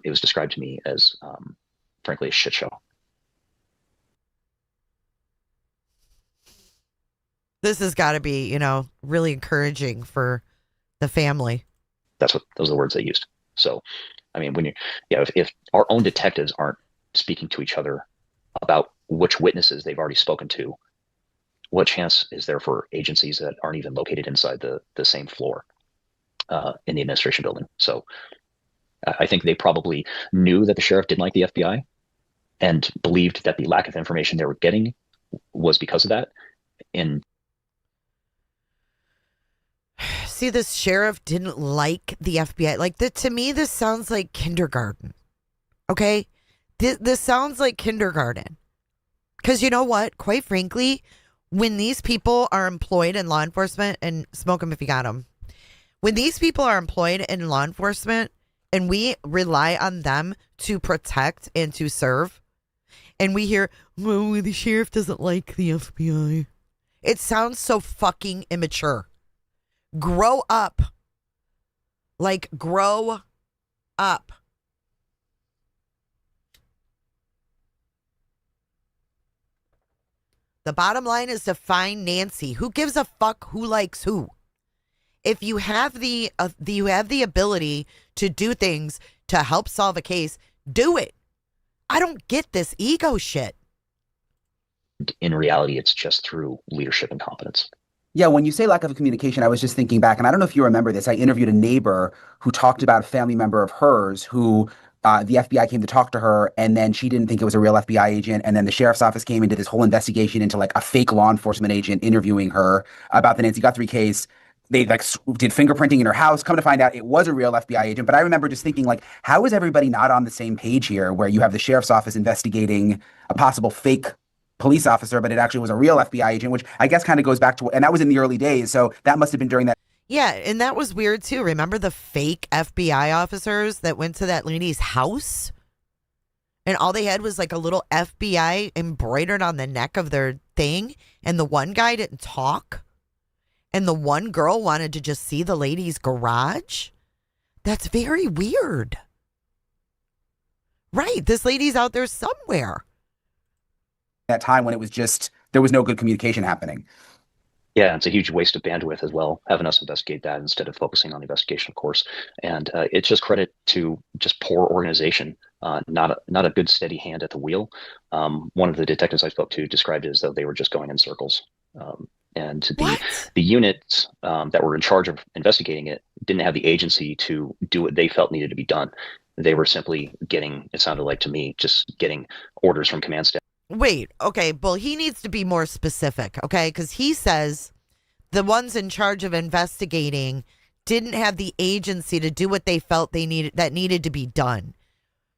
[SPEAKER 13] It was described to me as frankly a shit show.
[SPEAKER 3] This has got to be, really encouraging for the family.
[SPEAKER 13] Those are the words they used. So, I mean, if our own detectives aren't speaking to each other about which witnesses they've already spoken to, what chance is there for agencies that aren't even located inside the same floor in the administration building? So I think they probably knew that the sheriff didn't like the FBI and believed that the lack of information they were getting was because of that.
[SPEAKER 3] See, this sheriff didn't like the FBI. To me, this sounds like kindergarten. Okay? This sounds like kindergarten. Because you know what? Quite frankly, when these people are employed in law enforcement, and smoke them if you got them. When these people are employed in law enforcement and we rely on them to protect and to serve, and we hear, well, the sheriff doesn't like the FBI. It sounds so fucking immature. Grow up. Like, grow up. The bottom line is to find Nancy. Who gives a fuck who likes who? If you have the ability to do things to help solve a case, do it. I don't get this ego shit.
[SPEAKER 13] In reality, it's just through leadership and competence.
[SPEAKER 9] Yeah, when you say lack of communication, I was just thinking back, and I don't know if you remember this. I interviewed a neighbor who talked about a family member of hers who the FBI came to talk to her, and then she didn't think it was a real FBI agent. And then the sheriff's office came into this whole investigation into like a fake law enforcement agent interviewing her about the Nancy Guthrie case. They like did fingerprinting in her house. Come to find out, it was a real FBI agent. But I remember just thinking, like, how is everybody not on the same page here? Where you have the sheriff's office investigating a possible fake police officer, but it actually was a real FBI agent, which I guess kind of goes back to, and that was in the early days. So that must have been during that.
[SPEAKER 3] Yeah, and that was weird too. Remember the fake FBI officers that went to that lady's house? And all they had was like a little FBI embroidered on the neck of their thing. And the one guy didn't talk. And the one girl wanted to just see the lady's garage. That's very weird. Right. This lady's out there somewhere.
[SPEAKER 9] That time when it was just, there was no good communication happening.
[SPEAKER 13] Yeah, it's a huge waste of bandwidth as well, having us investigate that instead of focusing on the investigation, of course. And it's just credit to just poor organization, not a good steady hand at the wheel. One of the detectives I spoke to described it as though they were just going in circles. And the units that were in charge of investigating it didn't have the agency to do what they felt needed to be done. They were simply getting, it sounded like to me, just getting orders from command staff.
[SPEAKER 3] Wait, okay, well, he needs to be more specific, okay? Because he says the ones in charge of investigating didn't have the agency to do what they felt they needed to be done.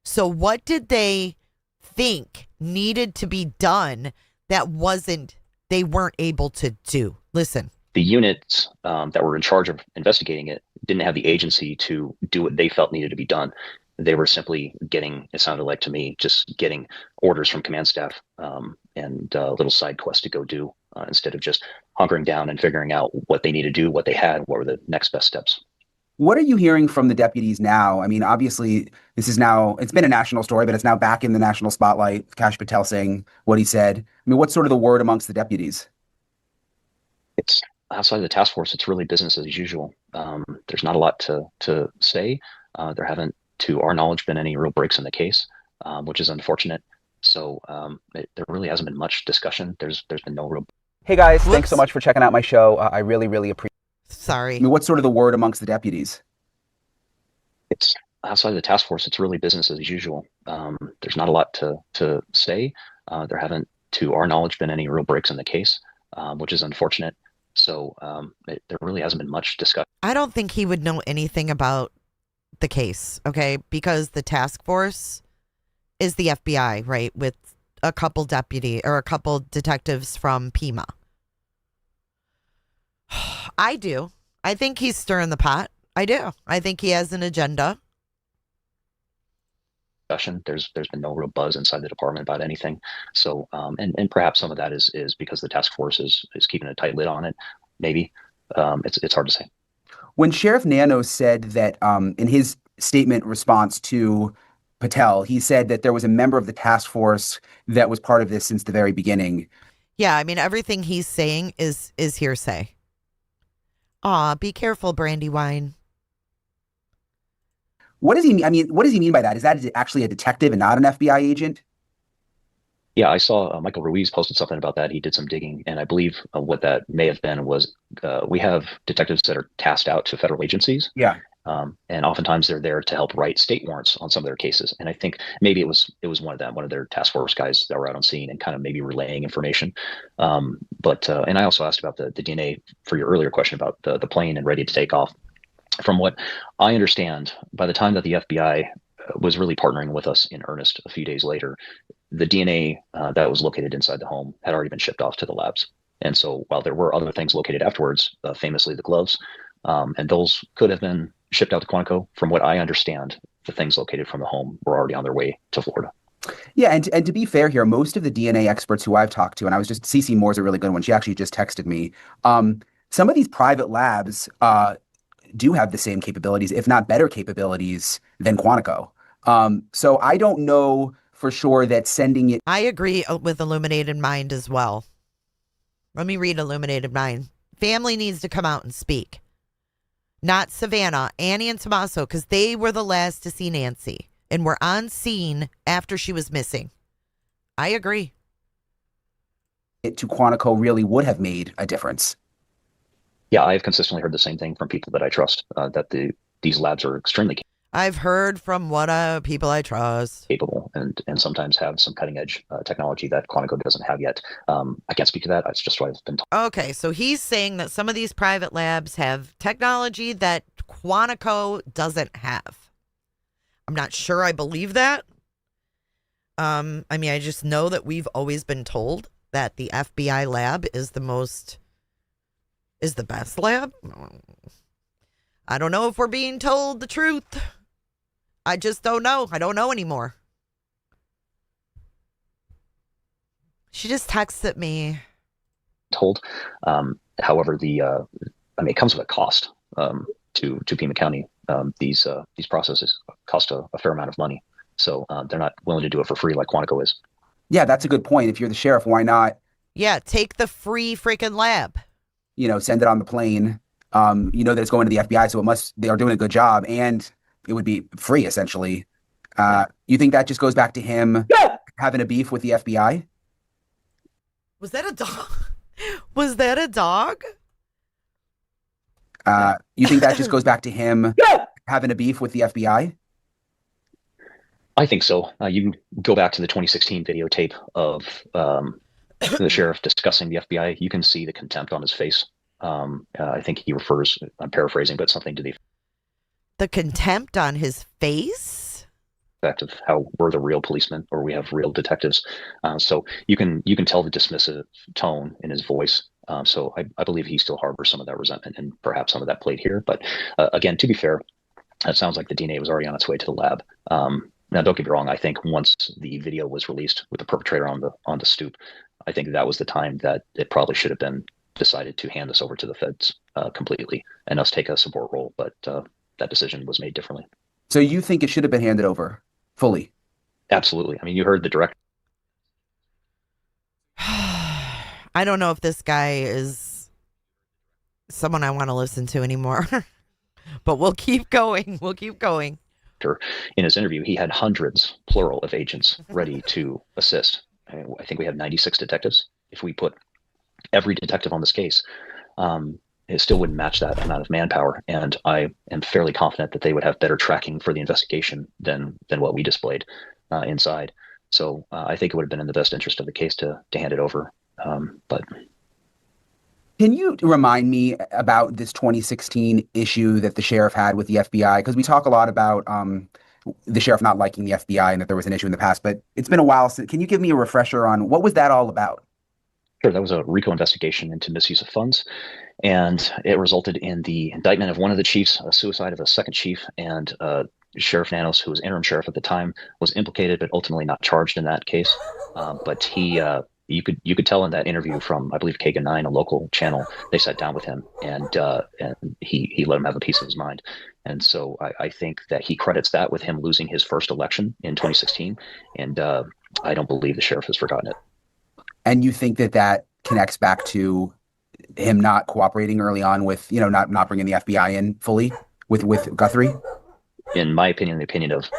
[SPEAKER 3] So what did they think needed to be done that they weren't able to do? Listen.
[SPEAKER 13] The units that were in charge of investigating it didn't have the agency to do what they felt needed to be done. They were simply getting, it sounded like to me, just getting orders from command staff and little side quests to go do instead of just hunkering down and figuring out what they need to do, what they had, what were the next best steps.
[SPEAKER 9] What are you hearing from the deputies now? I mean, obviously, this is now, it's been a national story, but it's now back in the national spotlight. Kash Patel saying what he said. I mean, what's sort of the word amongst the deputies?
[SPEAKER 13] It's outside of the task force. It's really business as usual. There's not a lot to say. There haven't, to our knowledge, been any real breaks in the case, which is unfortunate. So there really hasn't been much discussion. There's been no real.
[SPEAKER 9] Hey guys, thanks so much for checking out my show. I really, really appreciate.
[SPEAKER 3] Sorry.
[SPEAKER 9] I mean, what's sort of the word amongst the deputies?
[SPEAKER 13] It's outside of the task force. It's really business as usual. There's not a lot to say. There haven't, to our knowledge, been any real breaks in the case, which is unfortunate. So there really hasn't been much discussion.
[SPEAKER 3] I don't think he would know anything about the case, okay? Because the task force is the FBI, right? With a couple detectives from Pima. I do. I think he's stirring the pot. I do. I think he has an agenda.
[SPEAKER 13] There's been no real buzz inside the department about anything. So and perhaps some of that is because the task force is keeping a tight lid on it. Maybe it's hard to say.
[SPEAKER 9] When Sheriff Nanos said that in his statement response to Patel, he said that there was a member of the task force that was part of this since the very beginning.
[SPEAKER 3] Yeah, I mean, everything he's saying is hearsay. Aw, be careful, Brandywine.
[SPEAKER 9] What does he mean? I mean, what does he mean by that? Is that actually a detective and not an FBI agent?
[SPEAKER 13] Yeah, I saw Michael Ruiz posted something about that. He did some digging, and I believe what that may have been was we have detectives that are tasked out to federal agencies.
[SPEAKER 9] Yeah.
[SPEAKER 13] And oftentimes they're there to help write state warrants on some of their cases. And I think maybe it was one of them, one of their task force guys that were out on scene and kind of maybe relaying information. But and I also asked about the DNA for your earlier question about the plane and ready to take off. From what I understand, by the time that the FBI was really partnering with us in earnest a few days later, the DNA that was located inside the home had already been shipped off to the labs. And so while there were other things located afterwards, famously the gloves, and those could have been shipped out to Quantico. From what I understand, the things located from the home were already on their way to Florida.
[SPEAKER 9] Yeah, and to be fair here, most of the DNA experts who I've talked to, and I was just, CeCe Moore's a really good one. She actually just texted me. Some of these private labs do have the same capabilities, if not better capabilities, than Quantico. So I don't know for sure that sending it.
[SPEAKER 3] I agree with Illuminated Mind as well. Let me read Illuminated Mind. Family needs to come out and speak. Not Savannah, Annie and Tommaso, because they were the last to see Nancy and were on scene after she was missing. I agree.
[SPEAKER 9] It to Quantico really would have made a difference.
[SPEAKER 13] Yeah, I've consistently heard the same thing from people that I trust, that these labs are extremely
[SPEAKER 3] I've heard from people I trust.
[SPEAKER 13] Capable and sometimes have some cutting edge technology that Quantico doesn't have yet. I can't speak to that. That's just what I've been told.
[SPEAKER 3] Okay, so he's saying that some of these private labs have technology that Quantico doesn't have. I'm not sure I believe that. I mean, I just know that we've always been told that the FBI lab is the best lab. I don't know if we're being told the truth. I just don't know. I don't know anymore. She just texted me.
[SPEAKER 13] Told. However, it comes with a cost to Pima County. These processes cost a fair amount of money. So they're not willing to do it for free like Quantico is.
[SPEAKER 9] Yeah, that's a good point. If you're the sheriff, why not?
[SPEAKER 3] Yeah, take the free freaking lab.
[SPEAKER 9] Send it on the plane. You know that it's going to the FBI, so they are doing a good job, and it would be free essentially. You think that just goes back to him having a beef with the FBI?
[SPEAKER 3] Was that a dog? Was that a dog?
[SPEAKER 9] You think that just goes back to him having a beef with the FBI?
[SPEAKER 13] I think so. You go back to the 2016 videotape of the sheriff discussing the FBI. You can see the contempt on his face. I think he refers, I'm paraphrasing, but something to
[SPEAKER 3] the contempt on his face?
[SPEAKER 13] Effect of how we're the real policemen or we have real detectives. So you can tell the dismissive tone in his voice. So I believe he still harbors some of that resentment and perhaps some of that played here. But again, to be fair, it sounds like the DNA was already on its way to the lab. Now, don't get me wrong. I think once the video was released with the perpetrator on the stoop, I think that was the time that it probably should have been decided to hand this over to the feds completely and us take a support role. But that decision was made differently.
[SPEAKER 9] So you think it should have been handed over fully?
[SPEAKER 13] Absolutely. I mean, you heard the direct.
[SPEAKER 3] I don't know if this guy is someone I want to listen to anymore, but we'll keep going. We'll keep going.
[SPEAKER 13] In his interview, he had hundreds, plural, of agents ready to assist. I think we have 96 detectives. If we put every detective on this case, it still wouldn't match that amount of manpower. And I am fairly confident that they would have better tracking for the investigation than what we displayed inside. So I think it would have been in the best interest of the case to hand it over. But
[SPEAKER 9] can you remind me about this 2016 issue that the sheriff had with the FBI? Because we talk a lot about the sheriff not liking the FBI and that there was an issue in the past, but it's been a while since. Can you give me a refresher on what was that all about?
[SPEAKER 13] Sure, that was a RICO investigation into misuse of funds, and it resulted in the indictment of one of the chiefs, a suicide of a second chief, and Sheriff Nanos, who was interim sheriff at the time, was implicated but ultimately not charged in that case. But he, you could tell in that interview from, I believe, Kagan 9, a local channel, they sat down with him and he let him have a piece of his mind. And so I think that he credits that with him losing his first election in 2016, and I don't believe the sheriff has forgotten it.
[SPEAKER 9] And you think that connects back to him not cooperating early on with, not bringing the FBI in fully with Guthrie?
[SPEAKER 13] In my opinion, the opinion of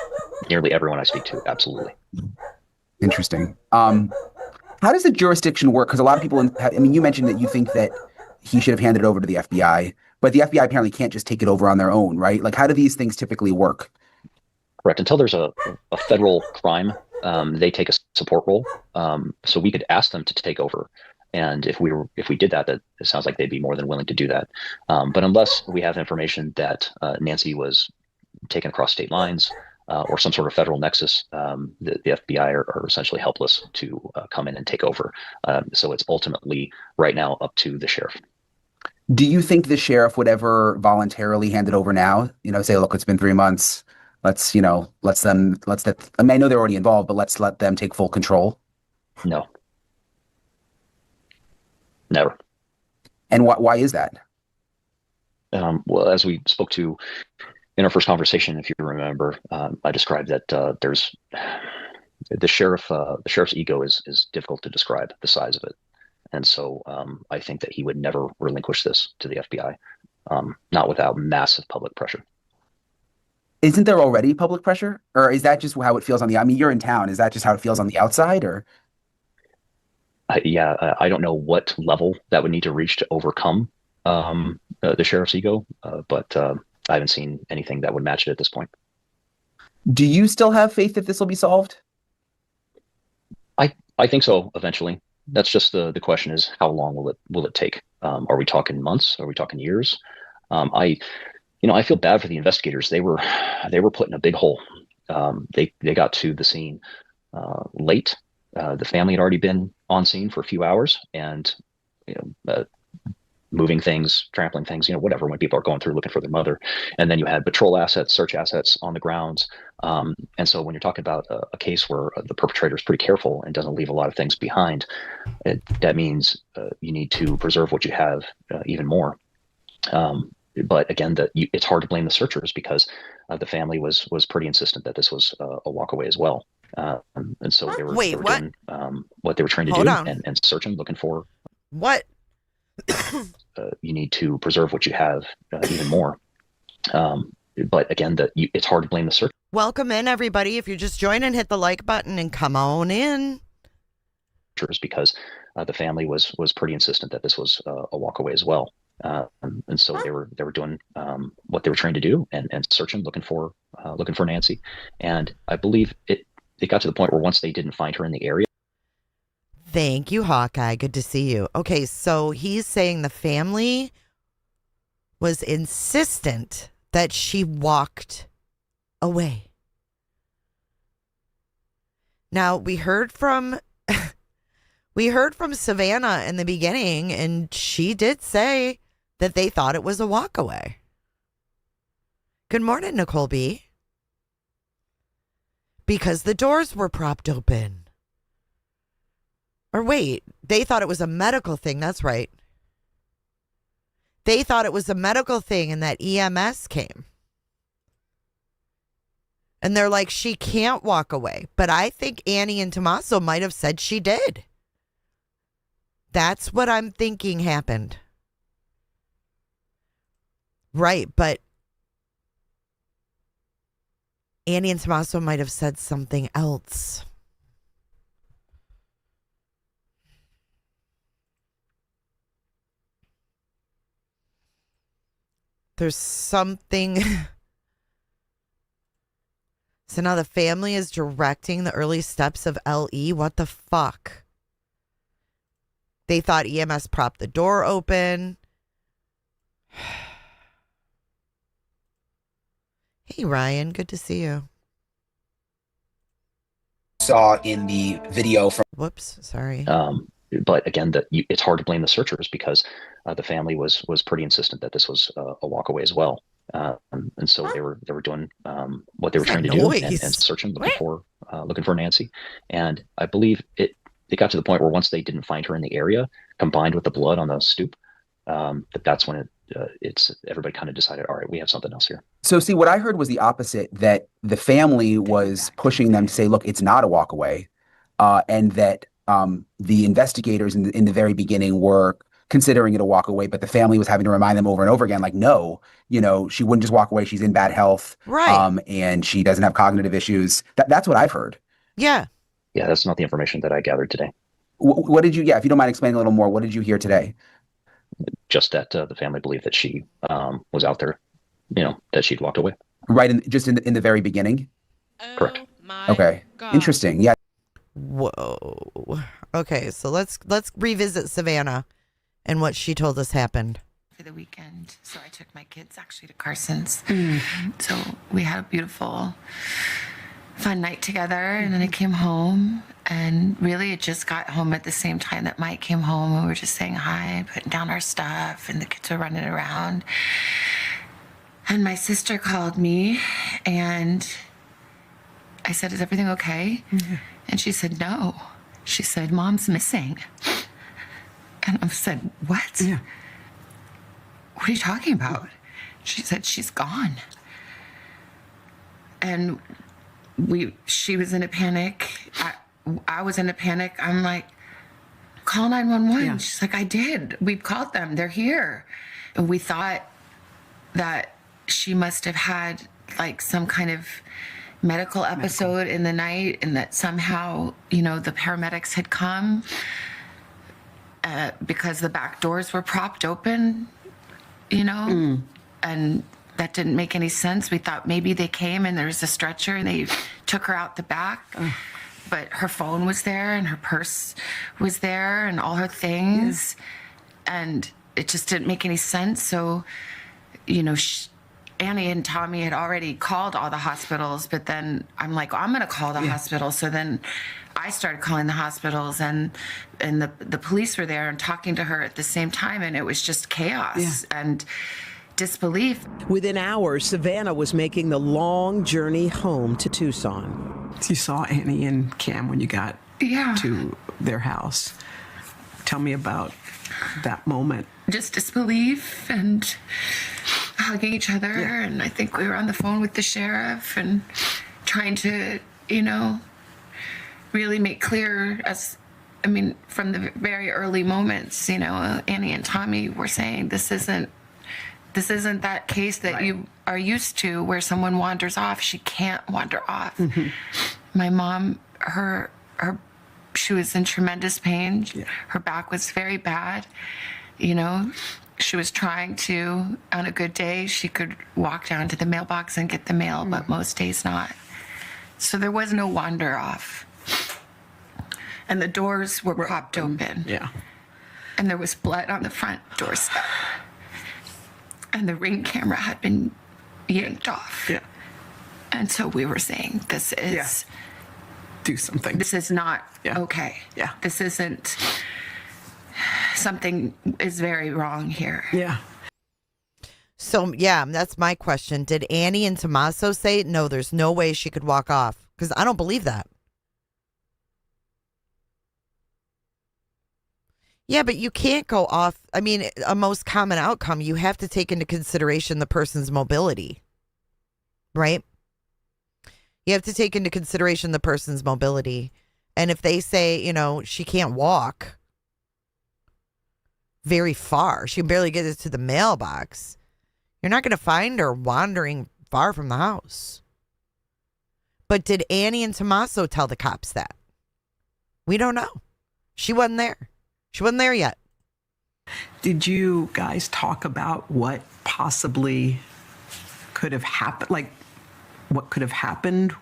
[SPEAKER 13] nearly everyone I speak to, absolutely.
[SPEAKER 9] Interesting. How does the jurisdiction work? Because a lot of people, you mentioned that you think that he should have handed it over to the FBI, but the FBI apparently can't just take it over on their own, right? Like, how do these things typically work?
[SPEAKER 13] Correct. Until there's a federal crime, they take a support role. So we could ask them to take over. And if we did that, it sounds like they'd be more than willing to do that. But unless we have information that Nancy was taken across state lines or some sort of federal nexus, the FBI are essentially helpless to come in and take over. So it's ultimately right now up to the sheriff.
[SPEAKER 9] Do you think the sheriff would ever voluntarily hand it over now? Say, look, it's been 3 months. Let's I know they're already involved, but let's let them take full control.
[SPEAKER 13] No. Never.
[SPEAKER 9] And why is that?
[SPEAKER 13] Well, as we spoke to in our first conversation, if you remember, I described that there's the sheriff's ego is difficult to describe, the size of it. And so I think that he would never relinquish this to the FBI, not without massive public pressure.
[SPEAKER 9] Isn't there already public pressure, or is that just how it feels on the? I mean, you're in town. Is that just how it feels on the outside, or?
[SPEAKER 13] I don't know what level that would need to reach to overcome the sheriff's ego, but I haven't seen anything that would match it at this point.
[SPEAKER 9] Do you still have faith that this will be solved?
[SPEAKER 13] I think so. Eventually, that's just the question is how long will it take? Are we talking months? Are we talking years? I feel bad for the investigators. They were put in a big hole. They got to the scene late. The family had already been on scene for a few hours, and moving things, trampling things, whatever, when people are going through looking for their mother. And then you had patrol assets, search assets on the grounds. And so when you're talking about a case where the perpetrator is pretty careful and doesn't leave a lot of things behind, that means you need to preserve what you have even more. But again, it's hard to blame the searchers because the family was pretty insistent that this was a walkaway as well. And so they were doing what they were trying to do and searching, looking for
[SPEAKER 3] what
[SPEAKER 13] you need to preserve what you have even more. But again, it's hard to blame the search.
[SPEAKER 3] Welcome in, everybody. If you're just joining, hit the like button and come on in.
[SPEAKER 13] Because the family was pretty insistent that this was a walkaway as well. And so they were doing what they were trying to do and searching, looking for Nancy. And I believe it got to the point where once they didn't find her in the area.
[SPEAKER 3] Thank you, Hawkeye. Good to see you. Okay, so he's saying the family was insistent that she walked away. Now, we heard from Savannah in the beginning, and she did say that they thought it was a walkaway. Good morning, Nicole B. Because the doors were propped open. Or wait, they thought it was a medical thing. That's right. They thought it was a medical thing and that EMS came. And they're like, she can't walk away. But I think Annie and Tommaso might have said she did. That's what I'm thinking happened. Right, but Annie and Tommaso might have said something else. There's something. So now the family is directing the early steps of LE. What the fuck? They thought EMS propped the door open. Hey, Ryan. Good to see you.
[SPEAKER 9] Saw in the video from.
[SPEAKER 3] Whoops. Sorry.
[SPEAKER 13] But again, it's hard to blame the searchers because the family was pretty insistent that this was a walkaway as well. And so they were doing what they were trying to do and searching, looking for Nancy. And I believe it got to the point where once they didn't find her in the area, combined with the blood on the stoop, that's when everybody kind of decided, all right, we have something else here.
[SPEAKER 9] So see, what I heard was the opposite, that the family was pushing them to say, look, it's not a walkaway, and that the investigators in the very beginning were considering it a walkaway, but the family was having to remind them over and over again, like, no, she wouldn't just walk away. She's in bad health.
[SPEAKER 3] Right.
[SPEAKER 9] And she doesn't have cognitive issues. That's what I've heard.
[SPEAKER 3] Yeah.
[SPEAKER 13] Yeah, that's not the information that I gathered today.
[SPEAKER 9] What did you, if you don't mind explaining a little more, what did you hear today?
[SPEAKER 13] Just that the family believed that she was out there, that she'd walked away.
[SPEAKER 9] Right. Just in the very beginning?
[SPEAKER 13] Correct.
[SPEAKER 9] Okay. God. Interesting. Yeah.
[SPEAKER 3] Whoa. Okay, so let's revisit Savannah and what she told us happened.
[SPEAKER 15] For the weekend, so I took my kids actually to Carson's. So we had a beautiful, fun night together, and then I came home, and really it just got home at the same time that Mike came home, and we were just saying hi, putting down our stuff, and the kids were running around. And my sister called me, and I said, "Is everything okay?" Mm-hmm. And she said, "No." She said, "Mom's missing." And I said, "What? Yeah. What are you talking about?" She said, she's gone. And she was in a panic. I was in a panic. I'm like, call 911. Yeah. She's like, I did. We've called them. They're here. And we thought that she must have had like some kind of medical episode in the night, and that somehow, you know, the paramedics had come because the back doors were propped open, you know, and that didn't make any sense. We thought maybe they came and there was a stretcher and they took her out the back. But her phone was there and her purse was there and all her things. And it just didn't make any sense. So, you know, Annie and Tommy had already called all the hospitals, but then I'm like, I'm going to call the hospital. So then I started calling the hospitals, and the police were there and talking to her at the same time. And it was just chaos and disbelief.
[SPEAKER 16] Within hours, Savannah was making the long journey home to Tucson.
[SPEAKER 17] You saw Annie and Cam when you got to their house. Tell me about that moment.
[SPEAKER 15] Just disbelief and hugging each other. And I think we were on the phone with the sheriff and trying to, you know, really make clear from the very early moments, you know, Annie and Tommy were saying this isn't that case that you are used to where someone wanders off. She can't wander off. My mom, she was in tremendous pain. Her back was very bad. You know, she was trying to, on a good day, she could walk down to the mailbox and get the mail, but most days not. So there was no wander off. And the doors were propped open. And there was blood on the front doorstep. And the Ring camera had been yanked off. And so we were saying, this is...
[SPEAKER 17] Do something.
[SPEAKER 15] This is not okay. This isn't... Something is very wrong here.
[SPEAKER 3] So, that's my question. Did Annie and Tommaso say, no, there's no way she could walk off? Because I don't believe that. Yeah, but you can't go off. I mean, a most common outcome, you have to take into consideration the person's mobility, right? You have to take into consideration the person's mobility. And if they say, you know, she can't walk very far, she can barely get it to the mailbox, you're not going to find her wandering far from the house. But did Annie and Tommaso tell the cops that? We don't know. She wasn't there. She wasn't there yet.
[SPEAKER 17] Did you guys talk about what possibly could have happened? Like, what could have happened?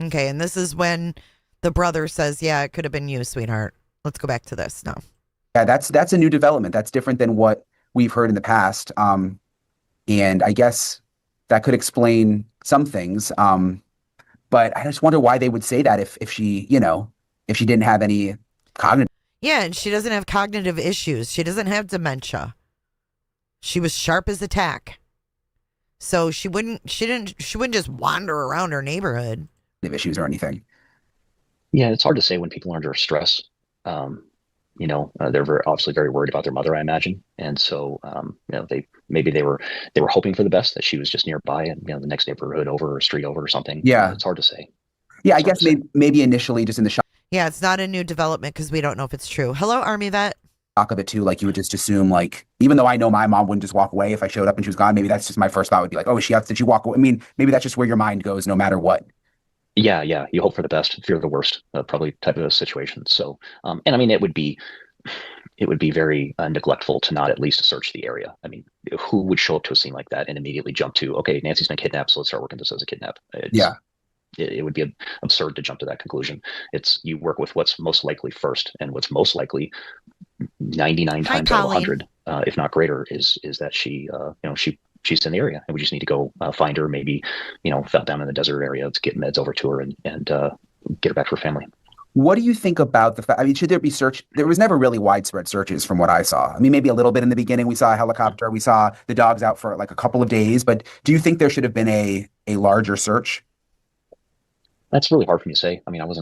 [SPEAKER 3] Okay, and this is when the brother says, yeah, it could have been you, sweetheart. Let's go back to this now.
[SPEAKER 9] Yeah, that's a new development. That's different than what we've heard in the past. And I guess that could explain some things. But I just wonder why they would say that if she didn't have any cognitive.
[SPEAKER 3] Yeah, and she doesn't have cognitive issues. She doesn't have dementia. She was sharp as a tack. So she wouldn't just wander around her neighborhood.
[SPEAKER 9] Issues or anything.
[SPEAKER 13] Yeah, it's hard to say when people are under stress. They're obviously very worried about their mother, I imagine. And so, they were hoping for the best, that she was just nearby and, the next neighborhood over or street over or something.
[SPEAKER 9] Yeah.
[SPEAKER 13] It's hard to say.
[SPEAKER 9] Yeah, I guess maybe initially just in the shock.
[SPEAKER 3] Yeah, it's not a new development because we don't know if it's true. Hello, Army vet.
[SPEAKER 9] Of it too, like you would just assume, like, even though I know my mom wouldn't just walk away if I showed up and she was gone, maybe that's just my first thought would be like, oh, did she walk away? I mean, maybe that's just where your mind goes no matter what.
[SPEAKER 13] Yeah. You hope for the best, fear the worst, probably type of a situation. So, and I mean, it would be very neglectful to not at least search the area. I mean, who would show up to a scene like that and immediately jump to, okay, Nancy's been kidnapped, so let's start working this as a kidnap. It would be absurd to jump to that conclusion. You work with what's most likely first, and what's most likely 99 times out of 100, if not greater, is that she's in the area, and we just need to go find her. Maybe fell down in the desert area. Let's get meds over to her and get her back to her family.
[SPEAKER 9] What do you think about the fact? I mean, should there be search? There was never really widespread searches, from what I saw. I mean, maybe a little bit in the beginning. We saw a helicopter. We saw the dogs out for like a couple of days. But do you think there should have been a larger search?
[SPEAKER 13] That's really hard for me to say. I mean, I was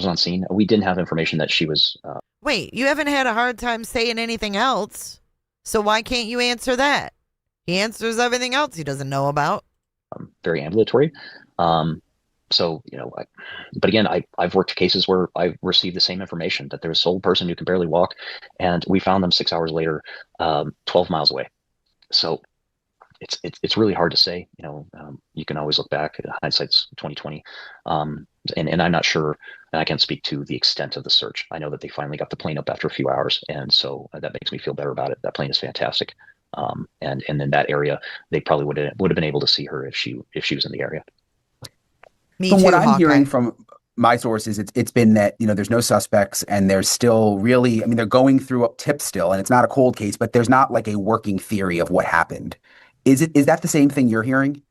[SPEAKER 13] on scene. We didn't have information that she was. Wait,
[SPEAKER 3] you haven't had a hard time saying anything else, so why can't you answer that? He answers everything else he doesn't know about.
[SPEAKER 13] Very ambulatory. So, but again, I've worked cases where I've received the same information that there's a sole person who can barely walk, and we found them 6 hours later, 12 miles away. So it's really hard to say. You can always look back. Hindsight's 2020, and I'm not sure, and I can't speak to the extent of the search. I know that they finally got the plane up after a few hours, and so that makes me feel better about it. That plane is fantastic, and in that area, they probably would have been able to see her if she was in the area.
[SPEAKER 9] From what I'm hearing from my sources, it's been that, there's no suspects and there's still really, they're going through tips still, and it's not a cold case, but there's not like a working theory of what happened. Is that the same thing you're hearing?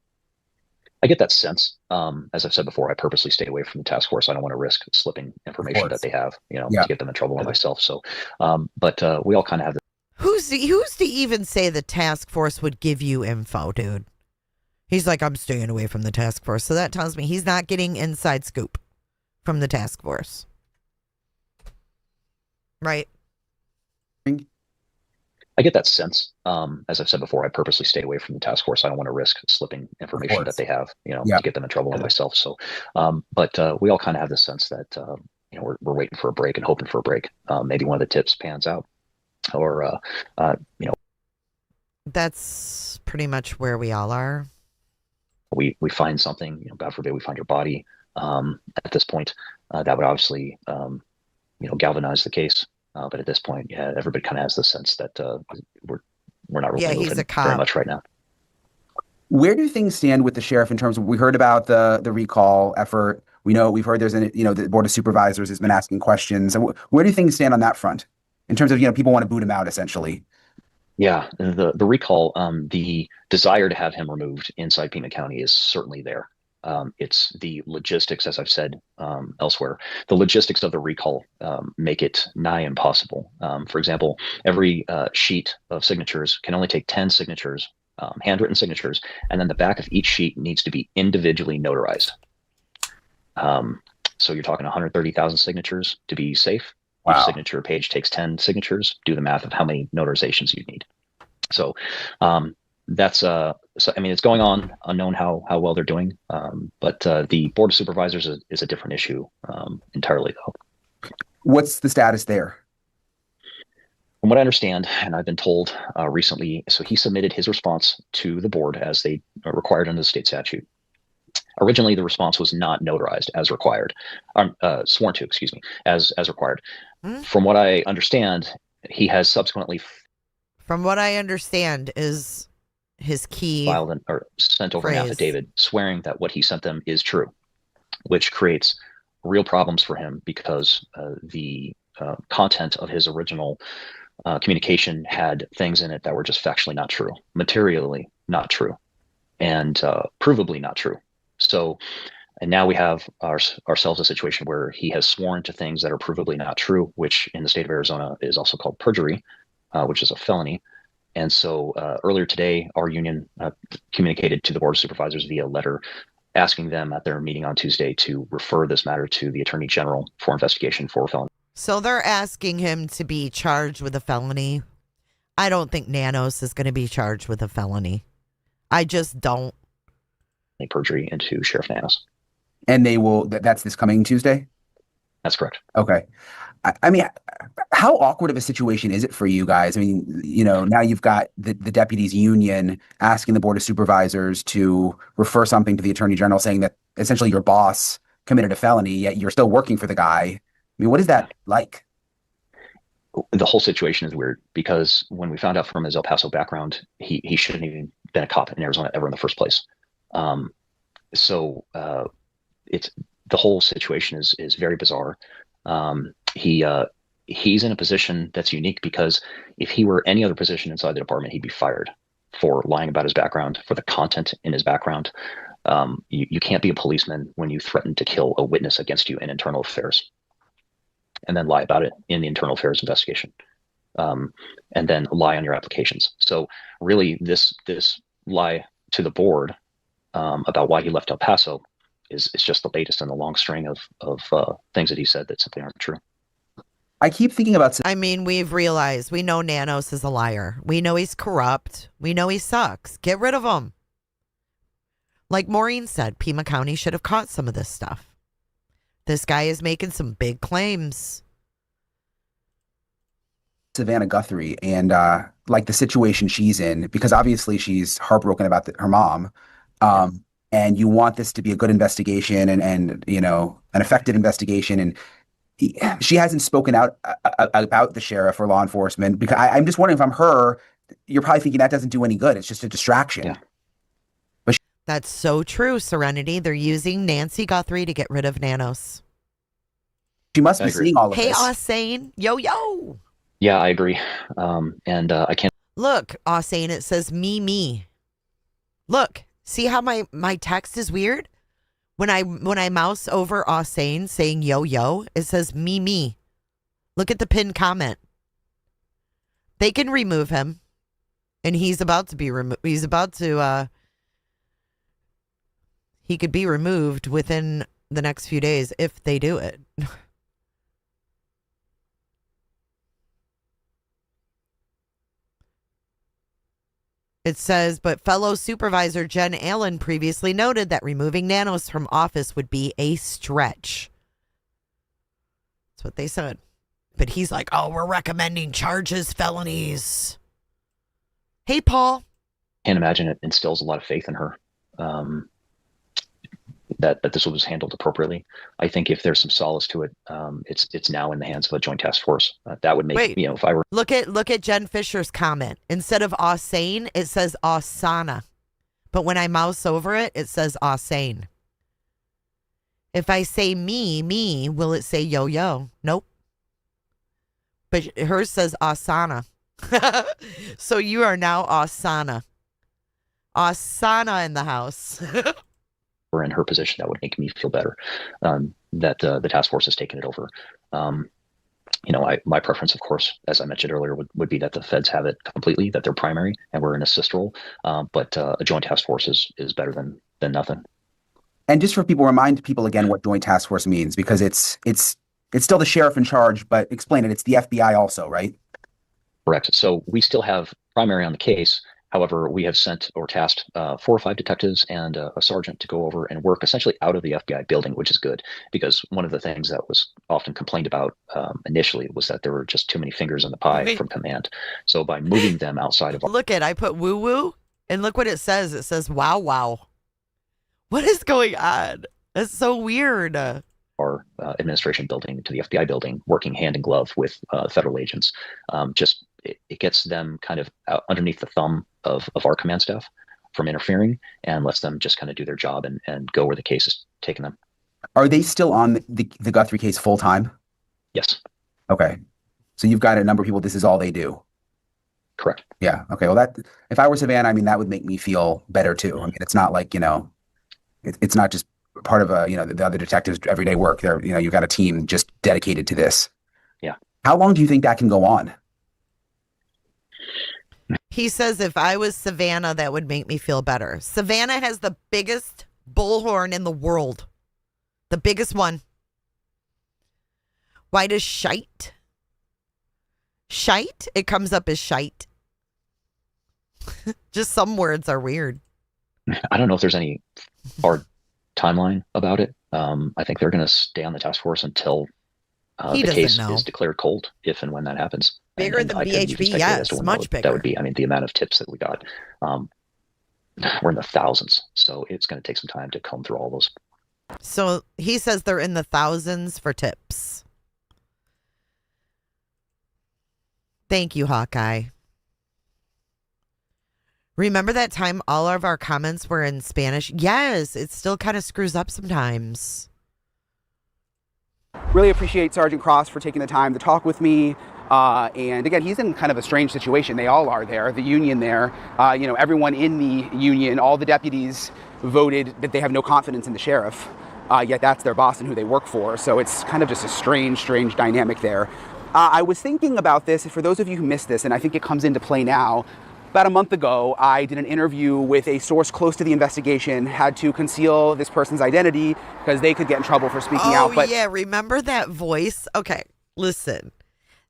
[SPEAKER 13] I get that sense. As I've said before, I purposely stay away from the task force. I don't want to risk slipping information that they have, to get them in trouble or myself. So, but we all kind of have this.
[SPEAKER 3] Who's to even say the task force would give you info, dude? He's like, I'm staying away from the task force. So that tells me he's not getting inside scoop from the task force. Right?
[SPEAKER 13] I get that sense. As I've said before, I purposely stay away from the task force. I don't want to risk slipping information that they have, to get them in trouble or myself. So, but we all kind of have this sense that, we're waiting for a break and hoping for a break. Maybe one of the tips pans out, or,
[SPEAKER 3] That's pretty much where we all are.
[SPEAKER 13] We find something, God forbid we find your body. At this point, that would obviously, galvanize the case. But at this point, everybody kind of has the sense that we're not really moving
[SPEAKER 3] he's a cop.
[SPEAKER 13] very much right now.
[SPEAKER 9] Where do things stand with the sheriff in terms of, we heard about the recall effort. We've heard there's the Board of Supervisors has been asking questions. And where do things stand on that front in terms of, people want to boot him out essentially?
[SPEAKER 13] Yeah, the recall, the desire to have him removed inside Pima County is certainly there. It's the logistics, as I've said elsewhere, the logistics of the recall make it nigh impossible. For example, every sheet of signatures can only take 10 signatures, handwritten signatures, and then the back of each sheet needs to be individually notarized. So you're talking 130,000 signatures to be safe. Wow. Each signature page takes 10 signatures. Do the math of how many notarizations you need. So that's it's going on, unknown how well they're doing. But the Board of Supervisors is a different issue entirely, though.
[SPEAKER 9] What's the status there?
[SPEAKER 13] From what I understand, and I've been told recently, so he submitted his response to the board as they are required under the state statute. Originally, the response was not notarized as required, sworn to, excuse me, as required. From what I understand, he has subsequently.
[SPEAKER 3] From what I understand is his key
[SPEAKER 13] filed or sent over an affidavit swearing that what he sent them is true, which creates real problems for him because the content of his original communication had things in it that were just factually not true, materially not true, and provably not true. So, and now we have ourselves a situation where he has sworn to things that are provably not true, which in the state of Arizona is also called perjury, which is a felony. And so earlier today, our union communicated to the Board of Supervisors via letter asking them at their meeting on Tuesday to refer this matter to the Attorney General for investigation for felony.
[SPEAKER 3] So they're asking him to be charged with a felony. I don't think Nanos is going to be charged with a felony. I just don't.
[SPEAKER 13] Perjury into Sheriff Nanos.
[SPEAKER 9] And they will, that's this coming Tuesday?
[SPEAKER 13] That's correct.
[SPEAKER 9] Okay. I mean, how awkward of a situation is it for you guys? I mean, now you've got the deputies union asking the Board of Supervisors to refer something to the Attorney General saying that essentially your boss committed a felony, yet you're still working for the guy. I mean, what is that like?
[SPEAKER 13] The whole situation is weird because when we found out from his El Paso background, he shouldn't even been a cop in Arizona ever in the first place. So it's the whole situation is very bizarre. He's in a position that's unique because if he were any other position inside the department, he'd be fired for lying about his background, for the content in his background. You can't be a policeman when you threaten to kill a witness against you in internal affairs and then lie about it in the internal affairs investigation, and then lie on your applications. So really this lie to the board about why he left El Paso is just the latest in the long string of things that he said that simply aren't true.
[SPEAKER 9] I keep thinking about.
[SPEAKER 3] I mean, we've realized, we know Nanos is a liar. We know he's corrupt. We know he sucks. Get rid of him. Like Maureen said, Pima County should have caught some of this stuff. This guy is making some big claims.
[SPEAKER 9] Savannah Guthrie and like the situation she's in, because obviously she's heartbroken about her mom. And you want this to be a good investigation and you know, an effective investigation. And she hasn't spoken out about the sheriff or law enforcement, because I'm just wondering, if I'm her, you're probably thinking that doesn't do any good. It's just a distraction.
[SPEAKER 13] Yeah.
[SPEAKER 3] That's so true, Serenity. They're using Nancy Guthrie to get rid of Nanos.
[SPEAKER 9] She must be seeing all of
[SPEAKER 3] this. Hey,
[SPEAKER 9] this.
[SPEAKER 3] Osane. Yo.
[SPEAKER 13] Yeah, I agree. And I can't.
[SPEAKER 3] Look, Osane, it says me. Look, see how my text is weird? When I mouse over Osane saying yo, it says me. Look at the pinned comment. They can remove him. And he's about to be removed. He could be removed within the next few days if they do it. It says, but fellow supervisor Jen Allen previously noted that removing Nanos from office would be a stretch. That's what they said. But he's like, oh, we're recommending charges, felonies. Hey, Paul.
[SPEAKER 13] Can't imagine it instills a lot of faith in her. That this was handled appropriately. I think if there's some solace to it, it's now in the hands of a joint task force. That would make, if I were...
[SPEAKER 3] Look at Jen Fisher's comment. Instead of Osane, it says Osana. But when I mouse over it, it says Osane. If I say me, will it say yo? Nope. But hers says Asana. So you are now Asana. Asana in the house.
[SPEAKER 13] Were in her position, that would make me feel better that the task force has taken it over. My preference, of course, as I mentioned earlier, would be that the feds have it completely, that they're primary and we're an assist role. But a joint task force is better than nothing.
[SPEAKER 9] And just for people, remind people again what joint task force means, because it's still the sheriff in charge, but explain it. It's the FBI also, right?
[SPEAKER 13] Correct. So we still have primary on the case. However, we have sent or tasked 4 or 5 detectives and a sergeant to go over and work essentially out of the FBI building, which is good, because one of the things that was often complained about initially was that there were just too many fingers in the pie from command. So by moving them outside of...
[SPEAKER 3] I put woo-woo, and look what it says. It says wow. What is going on? That's so weird.
[SPEAKER 13] Our administration building to the FBI building, working hand in glove with federal agents. It gets them kind of out underneath the thumb of our command staff from interfering, and lets them just kind of do their job and go where the case is taking them.
[SPEAKER 9] Are they still on the Guthrie case full time?
[SPEAKER 13] Yes.
[SPEAKER 9] Okay. So you've got a number of people, this is all they do.
[SPEAKER 13] Correct.
[SPEAKER 9] Yeah. Okay. Well, that, if I were Savannah, I mean, that would make me feel better too. I mean, it's not like, it's not just part of the other detectives' everyday work. They're, you've got a team just dedicated to this.
[SPEAKER 13] Yeah.
[SPEAKER 9] How long do you think that can go on?
[SPEAKER 3] He says, if I was Savannah, that would make me feel better. Savannah has the biggest bullhorn in the world. The biggest one. Why does shite? Shite? It comes up as shite. Just some words are weird.
[SPEAKER 13] I don't know if there's any hard timeline about it. I think they're going to stay on the task force until the case is declared cold, if and when that happens.
[SPEAKER 3] Bigger than BHB, yes, much bigger.
[SPEAKER 13] That would be, the amount of tips that we got. We're in the thousands, so it's going to take some time to comb through all those.
[SPEAKER 3] So he says they're in the thousands for tips. Thank you, Hawkeye. Remember that time all of our comments were in Spanish? Yes, it still kind of screws up sometimes.
[SPEAKER 9] Really appreciate Sergeant Cross for taking the time to talk with me. And again, he's in kind of a strange situation. They all are there, the union there. Everyone in the union, all the deputies voted that they have no confidence in the sheriff. Yet that's their boss and who they work for. So it's kind of just a strange dynamic there. I was thinking about this, for those of you who missed this, and I think it comes into play now. About a month ago, I did an interview with a source close to the investigation, had to conceal this person's identity because they could get in trouble for speaking out.
[SPEAKER 3] But yeah, remember that voice? Okay, listen.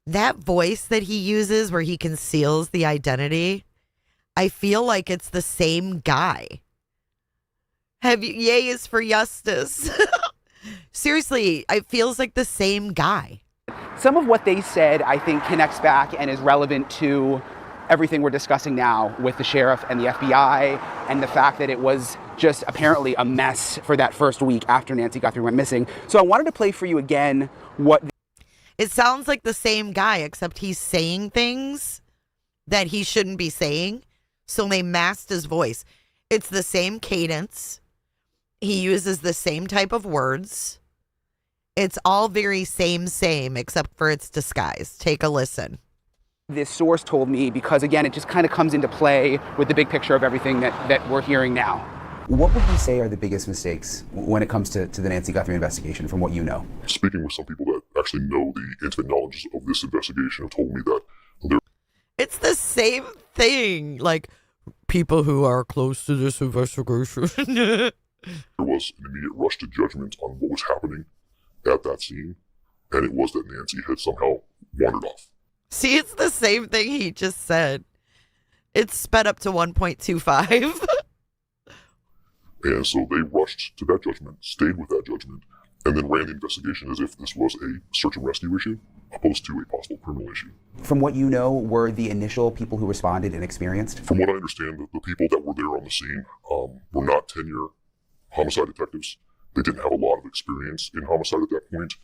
[SPEAKER 3] That voice that he uses where he conceals the identity, I feel like it's the same guy. Yay is for justice. Seriously, it feels like the same guy.
[SPEAKER 9] Some of what they said, I think, connects back and is relevant to everything we're discussing now with the sheriff and the FBI and the fact that it was just apparently a mess for that first week after Nancy Guthrie went missing. So I wanted to play for you again what...
[SPEAKER 3] It sounds like the same guy, except he's saying things that he shouldn't be saying. So they masked his voice. It's the same cadence. He uses the same type of words. It's all very same, except for its disguise. Take a listen.
[SPEAKER 9] This source told me, because again, it just kind of comes into play with the big picture of everything that we're hearing now.
[SPEAKER 18] What would you say are the biggest mistakes when it comes to the Nancy Guthrie investigation, from what you know?
[SPEAKER 19] Speaking with some people that actually know the intimate knowledge of this investigation have told me that
[SPEAKER 3] it's the same thing. Like, people who are close to this investigation.
[SPEAKER 19] there was an immediate rush to judgment on what was happening at that scene, and it was that Nancy had somehow wandered off.
[SPEAKER 3] See, it's the same thing he just said. It's sped up to 1.25.
[SPEAKER 19] And so they rushed to that judgment, stayed with that judgment, and then ran the investigation as if this was a search and rescue issue, opposed to a possible criminal issue.
[SPEAKER 18] From what you know, were the initial people who responded inexperienced?
[SPEAKER 19] From what I understand, the people that were there on the scene were not 10-year homicide detectives. They didn't have a lot of experience in homicide at that point,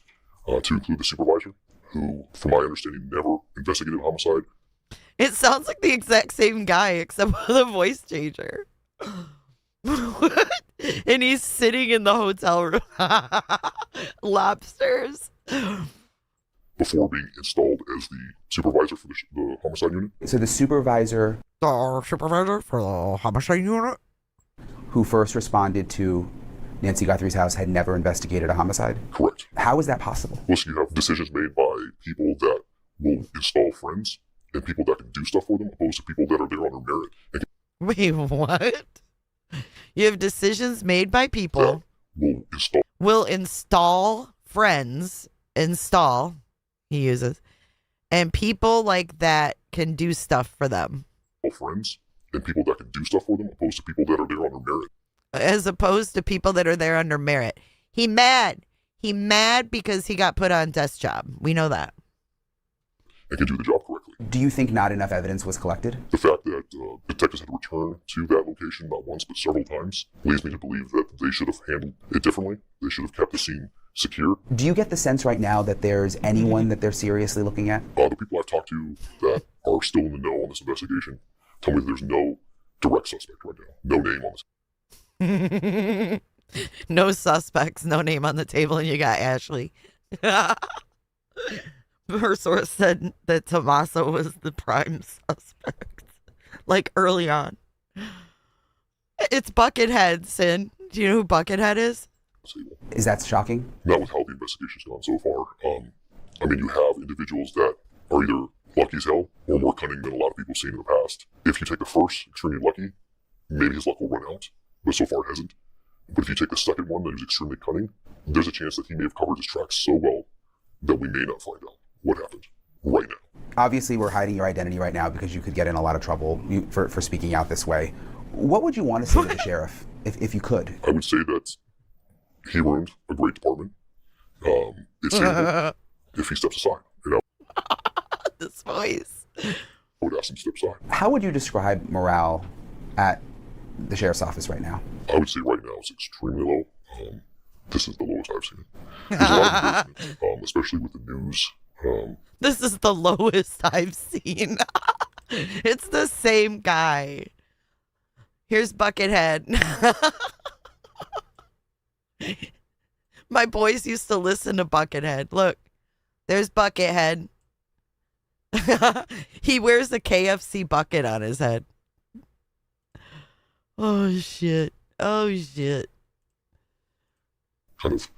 [SPEAKER 19] to include the supervisor, who, from my understanding, never investigated homicide.
[SPEAKER 3] It sounds like the exact same guy, except with a voice changer. And he's sitting in the hotel room. Lobsters.
[SPEAKER 19] Before being installed as the supervisor for the homicide unit.
[SPEAKER 18] So the supervisor...
[SPEAKER 3] The supervisor for the homicide unit?
[SPEAKER 18] Who first responded to Nancy Guthrie's house had never investigated a homicide?
[SPEAKER 19] Correct.
[SPEAKER 18] How is that possible?
[SPEAKER 19] Well, so you have decisions made by people that will install friends and people that can do stuff for them, opposed to people that are there on their merit.
[SPEAKER 3] Wait, what? You have decisions made by people will install friends, he uses, and people like that can do stuff for them.
[SPEAKER 19] Friends and people that can do stuff for them, opposed to people that are there on their merit.
[SPEAKER 3] As opposed to people that are there under merit. He mad because he got put on desk job. We know that.
[SPEAKER 19] And can do the job correctly.
[SPEAKER 18] Do you think not enough evidence was collected?
[SPEAKER 19] The fact that detectives had returned to that location not once but several times leads me to believe that they should have handled it differently. They should have kept the scene secure.
[SPEAKER 18] Do you get the sense right now that there's anyone that they're seriously looking at?
[SPEAKER 19] The people I've talked to that are still in the know on this investigation tell me that there's no direct suspect right now. No name on this.
[SPEAKER 3] No suspects, no name on the table, and you got Ashley. Her source said that Tommaso was the prime suspect, like early on. It's Buckethead, Sin. Do you know who Buckethead is?
[SPEAKER 18] Is that shocking?
[SPEAKER 19] Not with how the investigation's gone so far. I mean, you have individuals that are either lucky as hell or more cunning than a lot of people seen in the past. If you take the first, extremely lucky, maybe his luck will run out, but so far it hasn't. But if you take the second one that is extremely cunning, there's a chance that he may have covered his tracks so well that we may not find out what happened right now.
[SPEAKER 18] Obviously, we're hiding your identity right now because you could get in a lot of trouble for speaking out this way. What would you want to say to the sheriff, if you could?
[SPEAKER 19] I would say that he ruined a great department. It's savable if he steps aside. You know?
[SPEAKER 3] This voice.
[SPEAKER 19] I would ask him to step aside.
[SPEAKER 18] How would you describe morale at the sheriff's office right now?
[SPEAKER 19] I would say right now it's extremely low. This is the lowest I've seen it. There's a lot of improvement, especially with the news.
[SPEAKER 3] This is the lowest I've seen. It's the same guy. Here's Buckethead. My boys used to listen to Buckethead. Look, there's Buckethead. He wears a KFC bucket on his head. Oh, shit. Oh, shit.
[SPEAKER 19] Kind of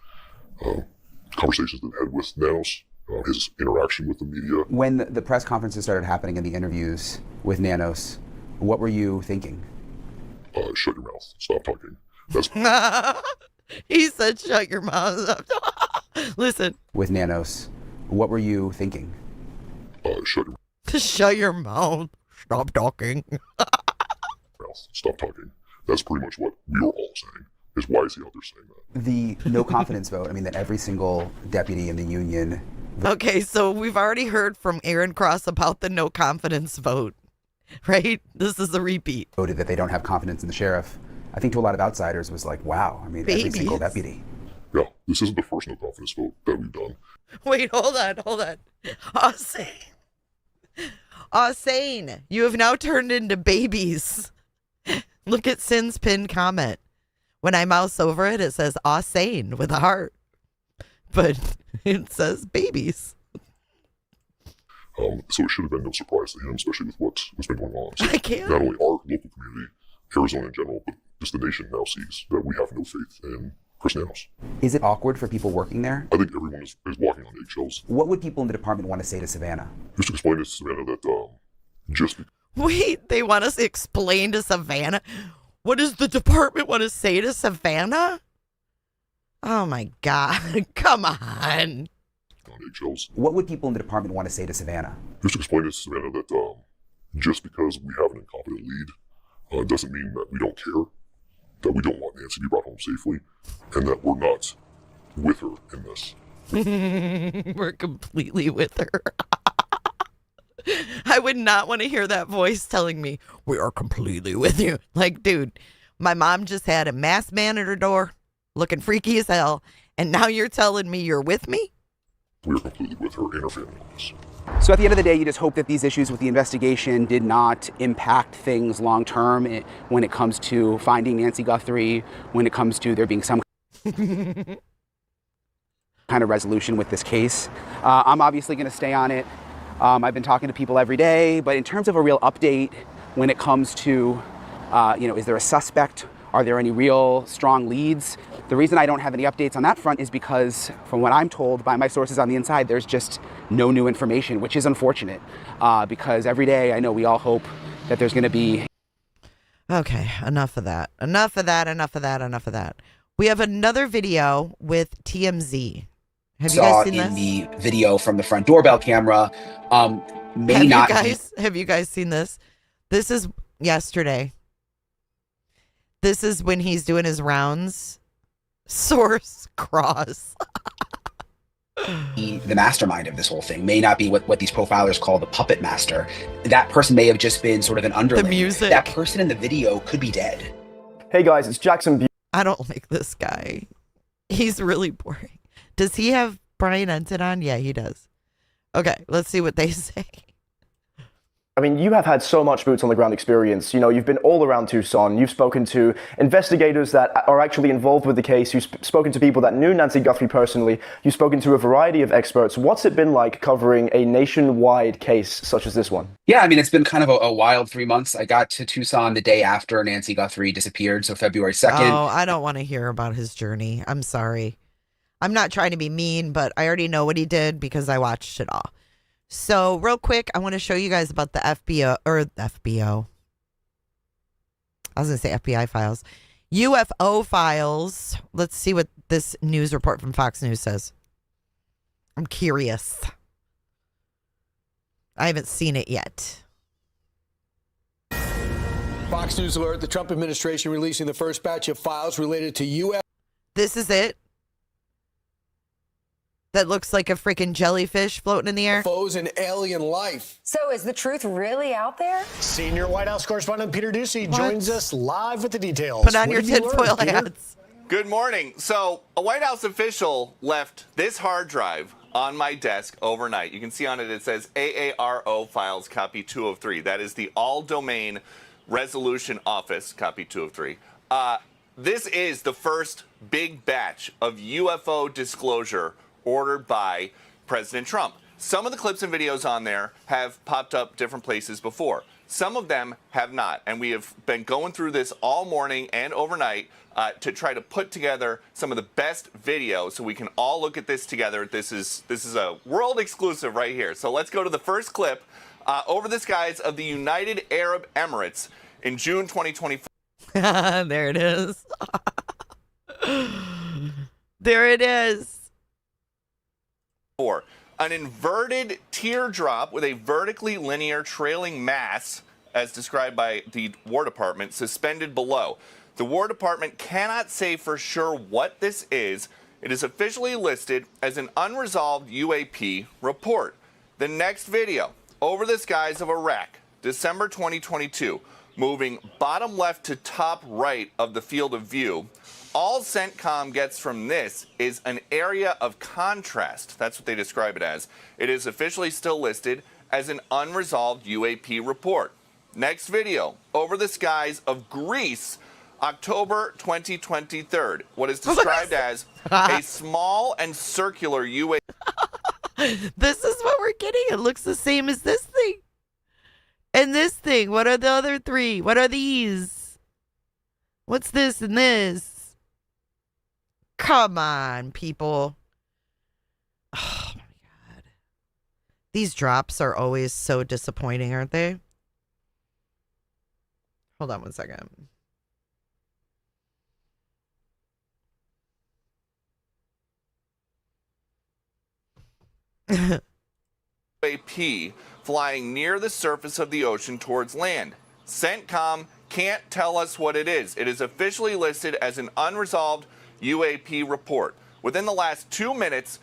[SPEAKER 19] conversations that I had with Nanos, his interaction with the media.
[SPEAKER 18] When the press conferences started happening and the interviews with Nanos, what were you thinking?
[SPEAKER 19] Shut your mouth. Stop talking. That's
[SPEAKER 3] He said, shut your mouth up. Listen.
[SPEAKER 18] With Nanos, what were you thinking?
[SPEAKER 3] Shut your mouth. Stop talking.
[SPEAKER 19] mouth. Stop talking. That's pretty much what we were all saying. Is why is he out there saying that?
[SPEAKER 18] The no confidence vote. I mean, that every single deputy in the union.
[SPEAKER 3] Okay, so we've already heard from Aaron Cross about the no confidence vote, right? This is a repeat.
[SPEAKER 18] Voted that they don't have confidence in the sheriff. I think to a lot of outsiders was like, wow. I mean, every single deputy.
[SPEAKER 19] Yeah, this isn't the first no confidence vote that we've done.
[SPEAKER 3] Wait, hold on. Sane, you have now turned into babies. Look at Sin's pinned comment. When I mouse over it, it says Sane with a heart. But it says babies.
[SPEAKER 19] So it should have been no surprise to him, especially with what's been going on. So
[SPEAKER 3] I can't.
[SPEAKER 19] Not only our local community, Arizona in general, but just the nation now sees that we have no faith in Kash Nanos.
[SPEAKER 18] Is it awkward for people working there?
[SPEAKER 19] I think everyone is walking on eggshells.
[SPEAKER 18] What would people in the department want to say to Savannah?
[SPEAKER 19] Just explain to Savannah that just because...
[SPEAKER 3] Wait, they want us to explain to Savannah? What does the department want to say to Savannah? Oh my God, come on.
[SPEAKER 19] Eggshells.
[SPEAKER 18] What would people in the department want to say to Savannah?
[SPEAKER 19] Just explain to Savannah that just because we have an incompetent lead doesn't mean that we don't care, that we don't want Nancy to be brought home safely, and that we're not with her in this.
[SPEAKER 3] We're completely with her. I would not want to hear that voice telling me, we are completely with you. Like, dude, my mom just had a masked man at her door looking freaky as hell, and now you're telling me you're with me?
[SPEAKER 19] We're completely with her and her family on this.
[SPEAKER 9] So at the end of the day, you just hope that these issues with the investigation did not impact things long term when it comes to finding Nancy Guthrie, when it comes to there being some kind of resolution with this case. I'm obviously going to stay on it. I've been talking to people every day, but in terms of a real update when it comes to, is there a suspect? Are there any real strong leads? The reason I don't have any updates on that front is because, from what I'm told by my sources on the inside, there's just no new information, which is unfortunate, because every day I know we all hope that there's going to be...
[SPEAKER 3] Okay, enough of that. Enough of that. We have another video with TMZ. Have you guys seen this?
[SPEAKER 20] The video from the front doorbell camera,
[SPEAKER 3] Have you guys seen this? This is yesterday. This is when he's doing his rounds. Source Cross.
[SPEAKER 20] The mastermind of this whole thing may not be what these profilers call the puppet master. That person may have just been sort of an underling.
[SPEAKER 3] The music.
[SPEAKER 20] That person in the video could be dead.
[SPEAKER 21] Hey guys, it's Jackson.
[SPEAKER 3] I don't like this guy. He's really boring. Does he have Brian Entin on? Yeah, he does. Okay, let's see what they say.
[SPEAKER 21] I mean, you have had so much boots on the ground experience. You know, you've been all around Tucson. You've spoken to investigators that are actually involved with the case. You've spoken to people that knew Nancy Guthrie personally. You've spoken to a variety of experts. What's it been like covering a nationwide case such as this one?
[SPEAKER 20] Yeah, I mean, it's been kind of a wild 3 months. I got to Tucson the day after Nancy Guthrie disappeared, so February 2nd.
[SPEAKER 3] Oh, I don't want to hear about his journey. I'm sorry. I'm not trying to be mean, but I already know what he did because I watched it all. So real quick, I want to show you guys about the FBO. I was going to say FBI files. UFO files. Let's see what this news report from Fox News says. I'm curious. I haven't seen it yet.
[SPEAKER 22] Fox News alert, the Trump administration releasing the first batch of files related to UFO.
[SPEAKER 3] This is it. That looks like a freaking jellyfish floating in the air.
[SPEAKER 22] UFOs and alien life.
[SPEAKER 6] So is the truth really out there?
[SPEAKER 22] Senior White House correspondent Peter Ducey joins us live with the details.
[SPEAKER 3] Put on your tinfoil hats.
[SPEAKER 23] Good morning. So a White House official left this hard drive on my desk overnight. You can see on it, it says AARO files copy 203. That is the all domain resolution office copy 203. This is the first big batch of UFO disclosure ordered by President Trump. Some of the clips and videos on there have popped up different places before. Some of them have not. And we have been going through this all morning and overnight to try to put together some of the best videos so we can all look at this together. This is a world exclusive right here. So let's go to the first clip over the skies of the United Arab Emirates in June 2024.
[SPEAKER 3] There it is. There it is.
[SPEAKER 23] an inverted teardrop with a vertically linear trailing mass, as described by the War Department, suspended below. The War Department cannot say for sure what this is. It is officially listed as an unresolved UAP report. The next video, over the skies of Iraq, December 2022, moving bottom left to top right of the field of view. All CENTCOM gets from this is an area of contrast. That's what they describe it as. It is officially still listed as an unresolved UAP report. Next video, over the skies of Greece, October 2023. What is described as a small and circular UAP.
[SPEAKER 3] This is what we're getting. It looks the same as this thing. And this thing. What are the other three? What are these? What's this and this? Come on, people. Oh, my God. These drops are always so disappointing, aren't they? Hold on one second.
[SPEAKER 23] UAP flying near the surface of the ocean towards land. CENTCOM can't tell us what it is. It is officially listed as an unresolved UAP report. Within the last 2 minutes,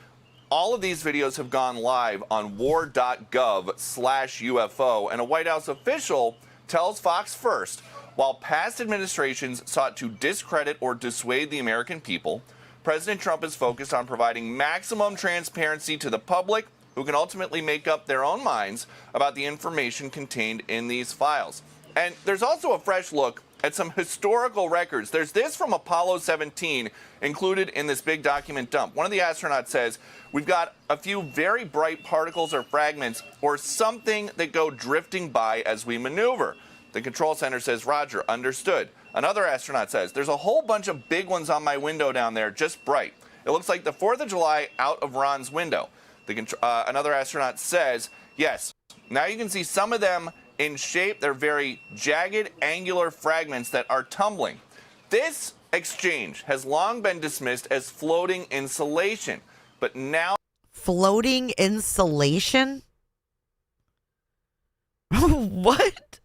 [SPEAKER 23] all of these videos have gone live on war.gov/UFO, and a White House official tells Fox First, while past administrations sought to discredit or dissuade the American people, President Trump is focused on providing maximum transparency to the public, who can ultimately make up their own minds about the information contained in these files. And there's also a fresh look at some historical records. There's this from Apollo 17 included in this big document dump. One of the astronauts says, we've got a few very bright particles or fragments or something that go drifting by as we maneuver. The control center says, Roger, understood. Another astronaut says, there's a whole bunch of big ones on my window down there, just bright. It looks like the 4th of July out of Ron's window. Another astronaut says, yes, now you can see some of them in shape. They're very jagged, angular fragments that are tumbling. This exchange has long been dismissed as floating insulation, but now...
[SPEAKER 3] Floating insulation? What?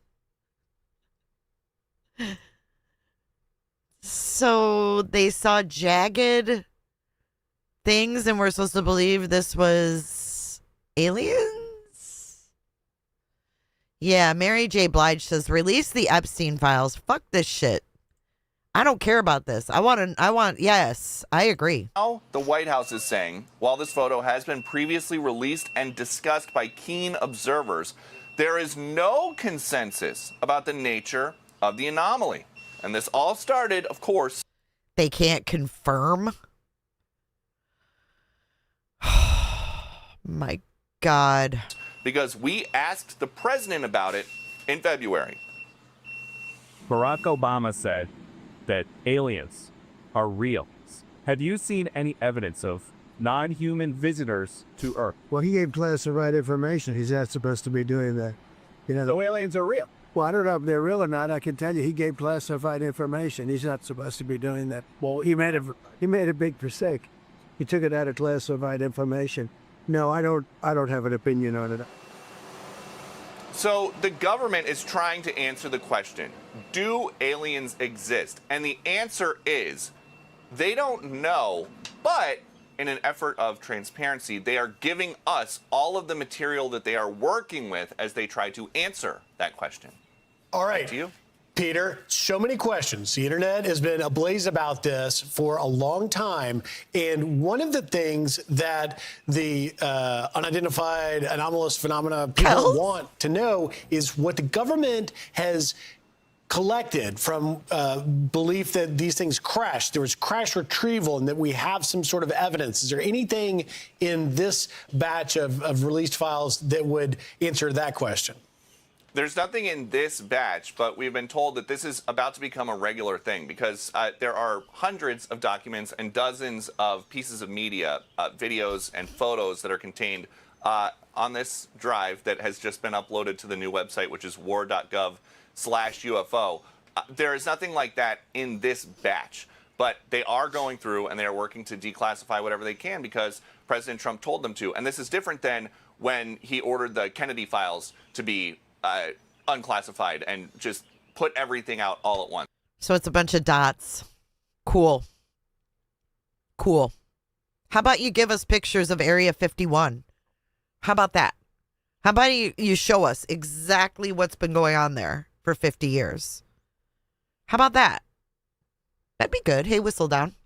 [SPEAKER 3] So they saw jagged things and we're supposed to believe this was aliens? Yeah, Mary J. Blige says, release the Epstein files. Fuck this shit. I don't care about this. Yes, I agree.
[SPEAKER 23] Now the White House is saying, while this photo has been previously released and discussed by keen observers, there is no consensus about the nature of the anomaly. And this all started, of course.
[SPEAKER 3] They can't confirm. My God.
[SPEAKER 23] Because we asked the president about it in February.
[SPEAKER 2] Barack Obama said that aliens are real. Have you seen any evidence of non-human visitors to Earth?
[SPEAKER 4] Well, he gave classified information. He's not supposed to be doing that. You know,
[SPEAKER 2] so aliens are real.
[SPEAKER 4] Well, I don't know if they're real or not. I can tell you he gave classified information. He's not supposed to be doing that. Well, he made a big mistake. He took it out of classified information. No, I don't have an opinion on it.
[SPEAKER 23] So the government is trying to answer the question, do aliens exist? And the answer is, they don't know, but in an effort of transparency, they are giving us all of the material that they are working with as they try to answer that question.
[SPEAKER 22] All right.
[SPEAKER 23] Back to you.
[SPEAKER 22] Peter, so many questions. The internet has been ablaze about this for a long time. And one of the things that the unidentified anomalous phenomena people want to know is what the government has collected from belief that these things crashed. There was crash retrieval and that we have some sort of evidence. Is there anything in this batch of released files that would answer that question?
[SPEAKER 23] There's nothing in this batch, but we've been told that this is about to become a regular thing because there are hundreds of documents and dozens of pieces of media, videos and photos that are contained on this drive that has just been uploaded to the new website, which is war.gov/UFO. There is nothing like that in this batch. But they are going through and they are working to declassify whatever they can because President Trump told them to. And this is different than when he ordered the Kennedy files to be unclassified and just put everything out all at once.
[SPEAKER 3] So it's a bunch of dots. Cool. Cool. How about you give us pictures of Area 51? How about that? How about you show us exactly what's been going on there for 50 years? How about that? That'd be good. Hey, whistle down.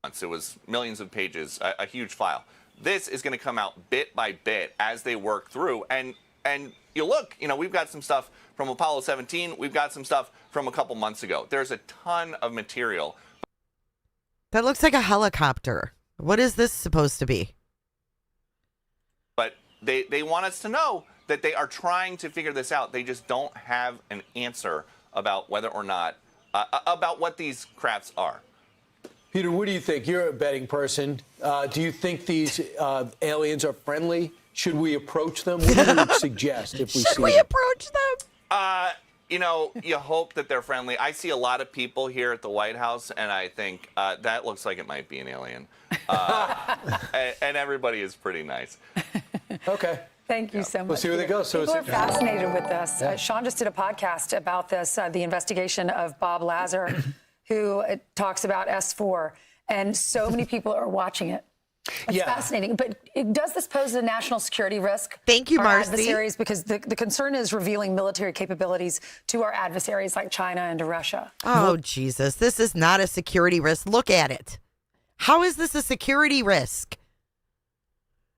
[SPEAKER 23] It was millions of pages, a huge file. This is going to come out bit by bit as they work through. And you look, we've got some stuff from Apollo 17. We've got some stuff from a couple months ago. There's a ton of material.
[SPEAKER 3] That looks like a helicopter. What is this supposed to be?
[SPEAKER 23] But they want us to know that they are trying to figure this out. They just don't have an answer about whether or not, about what these crafts are.
[SPEAKER 22] Peter, what do you think? You're a betting person. Do you think these aliens are friendly? Should we approach them? What do you suggest if we see them?
[SPEAKER 3] Should we approach them?
[SPEAKER 23] You hope that they're friendly. I see a lot of people here at the White House, and I think that looks like it might be an alien. And everybody is pretty nice.
[SPEAKER 22] Okay.
[SPEAKER 1] Thank you so much.
[SPEAKER 22] We'll see where they go.
[SPEAKER 1] People are fascinated with this. Sean just did a podcast about this, the investigation of Bob Lazar, who talks about S4, and so many people are watching it. It's fascinating. But does this pose a national security risk?
[SPEAKER 3] Thank you,
[SPEAKER 1] our
[SPEAKER 3] Marcy.
[SPEAKER 1] adversaries, because the concern is revealing military capabilities to our adversaries like China and to Russia.
[SPEAKER 3] Oh, Jesus. This is not a security risk. Look at it. How is this a security risk?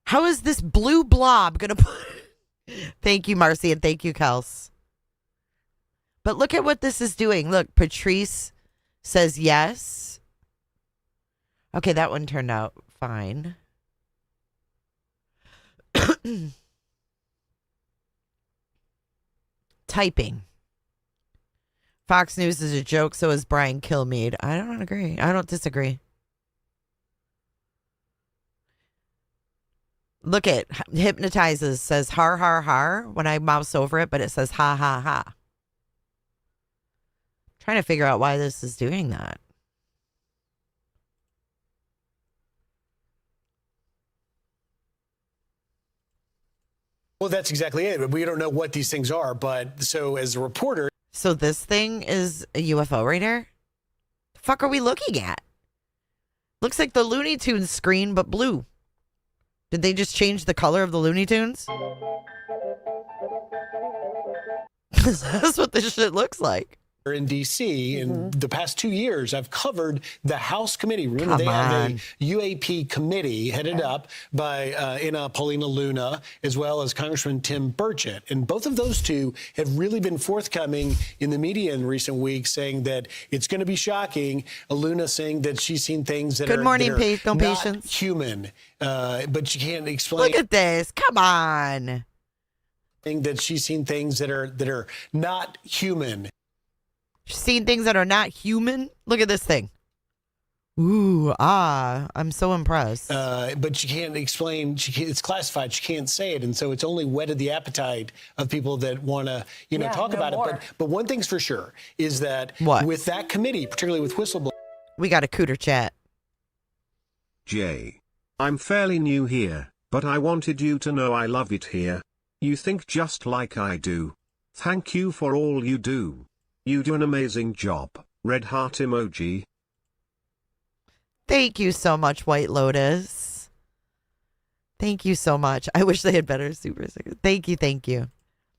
[SPEAKER 3] How is this blue blob going to put... Thank you, Marcy, and thank you, Kels. But look at what this is doing. Look, Patrice says yes. Okay, that one turned out fine. Typing. Fox News is a joke, so is Brian Kilmeade. I don't agree. I don't disagree. Look at hypnotizes, says har har har when I mouse over it, but it says ha ha ha. Trying to figure out why this is doing that.
[SPEAKER 22] Well, that's exactly it. We don't know what these things are, but so as a reporter.
[SPEAKER 3] So this thing is a UFO right here? The fuck are we looking at? Looks like the Looney Tunes screen, but blue. Did they just change the color of the Looney Tunes? That's what this shit looks like.
[SPEAKER 22] In D.C. in the past 2 years, I've covered the House committee. Remember, they have a UAP committee headed up by Paulina Luna, as well as Congressman Tim Burchett. And both of those two have really been forthcoming in the media in recent weeks, saying that it's going to be shocking. Luna saying that she's seen things that are not human, but she can't explain.
[SPEAKER 3] Look at this. Come on.
[SPEAKER 22] That she's seen things that are not human.
[SPEAKER 3] She's seen things that are not human. Look at this thing. Ooh, I'm so impressed.
[SPEAKER 22] But she can't explain. It's classified. She can't say it, and so it's only whetted the appetite of people that want to, talk about it. But one thing's for sure is that with that committee, particularly with whistleblowers,
[SPEAKER 3] we got a cooter chat.
[SPEAKER 5] Jay, I'm fairly new here, but I wanted you to know I love it here. You think just like I do. Thank you for all you do. You do an amazing job. Red heart emoji.
[SPEAKER 3] Thank you so much, White Lotus. Thank you so much. I wish they had better super stickers. Thank you.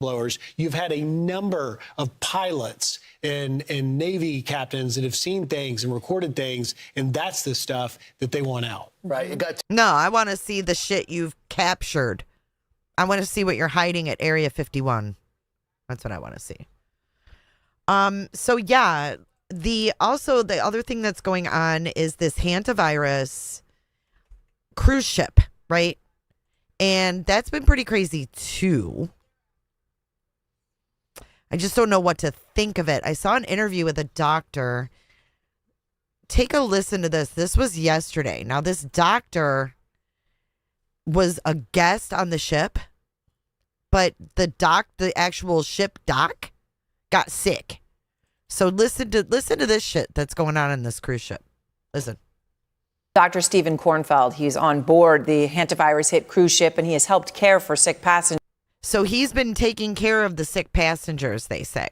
[SPEAKER 22] Blowers. You've had a number of pilots and Navy captains that have seen things and recorded things, and that's the stuff that they want out. Right?
[SPEAKER 3] No, I want to see the shit you've captured. I want to see what you're hiding at Area 51. That's what I want to see. So yeah, the other thing that's going on is this hantavirus cruise ship, right? And that's been pretty crazy too. I just don't know what to think of it. I saw an interview with a doctor. Take a listen to this. This was yesterday. Now this doctor was a guest on the ship, but the actual ship doc got sick. So listen to this shit that's going on in this cruise ship. Listen.
[SPEAKER 7] Dr. Stephen Kornfeld, he's on board the hantavirus hit cruise ship, and he has helped care for sick passengers.
[SPEAKER 3] So he's been taking care of the sick passengers, they say.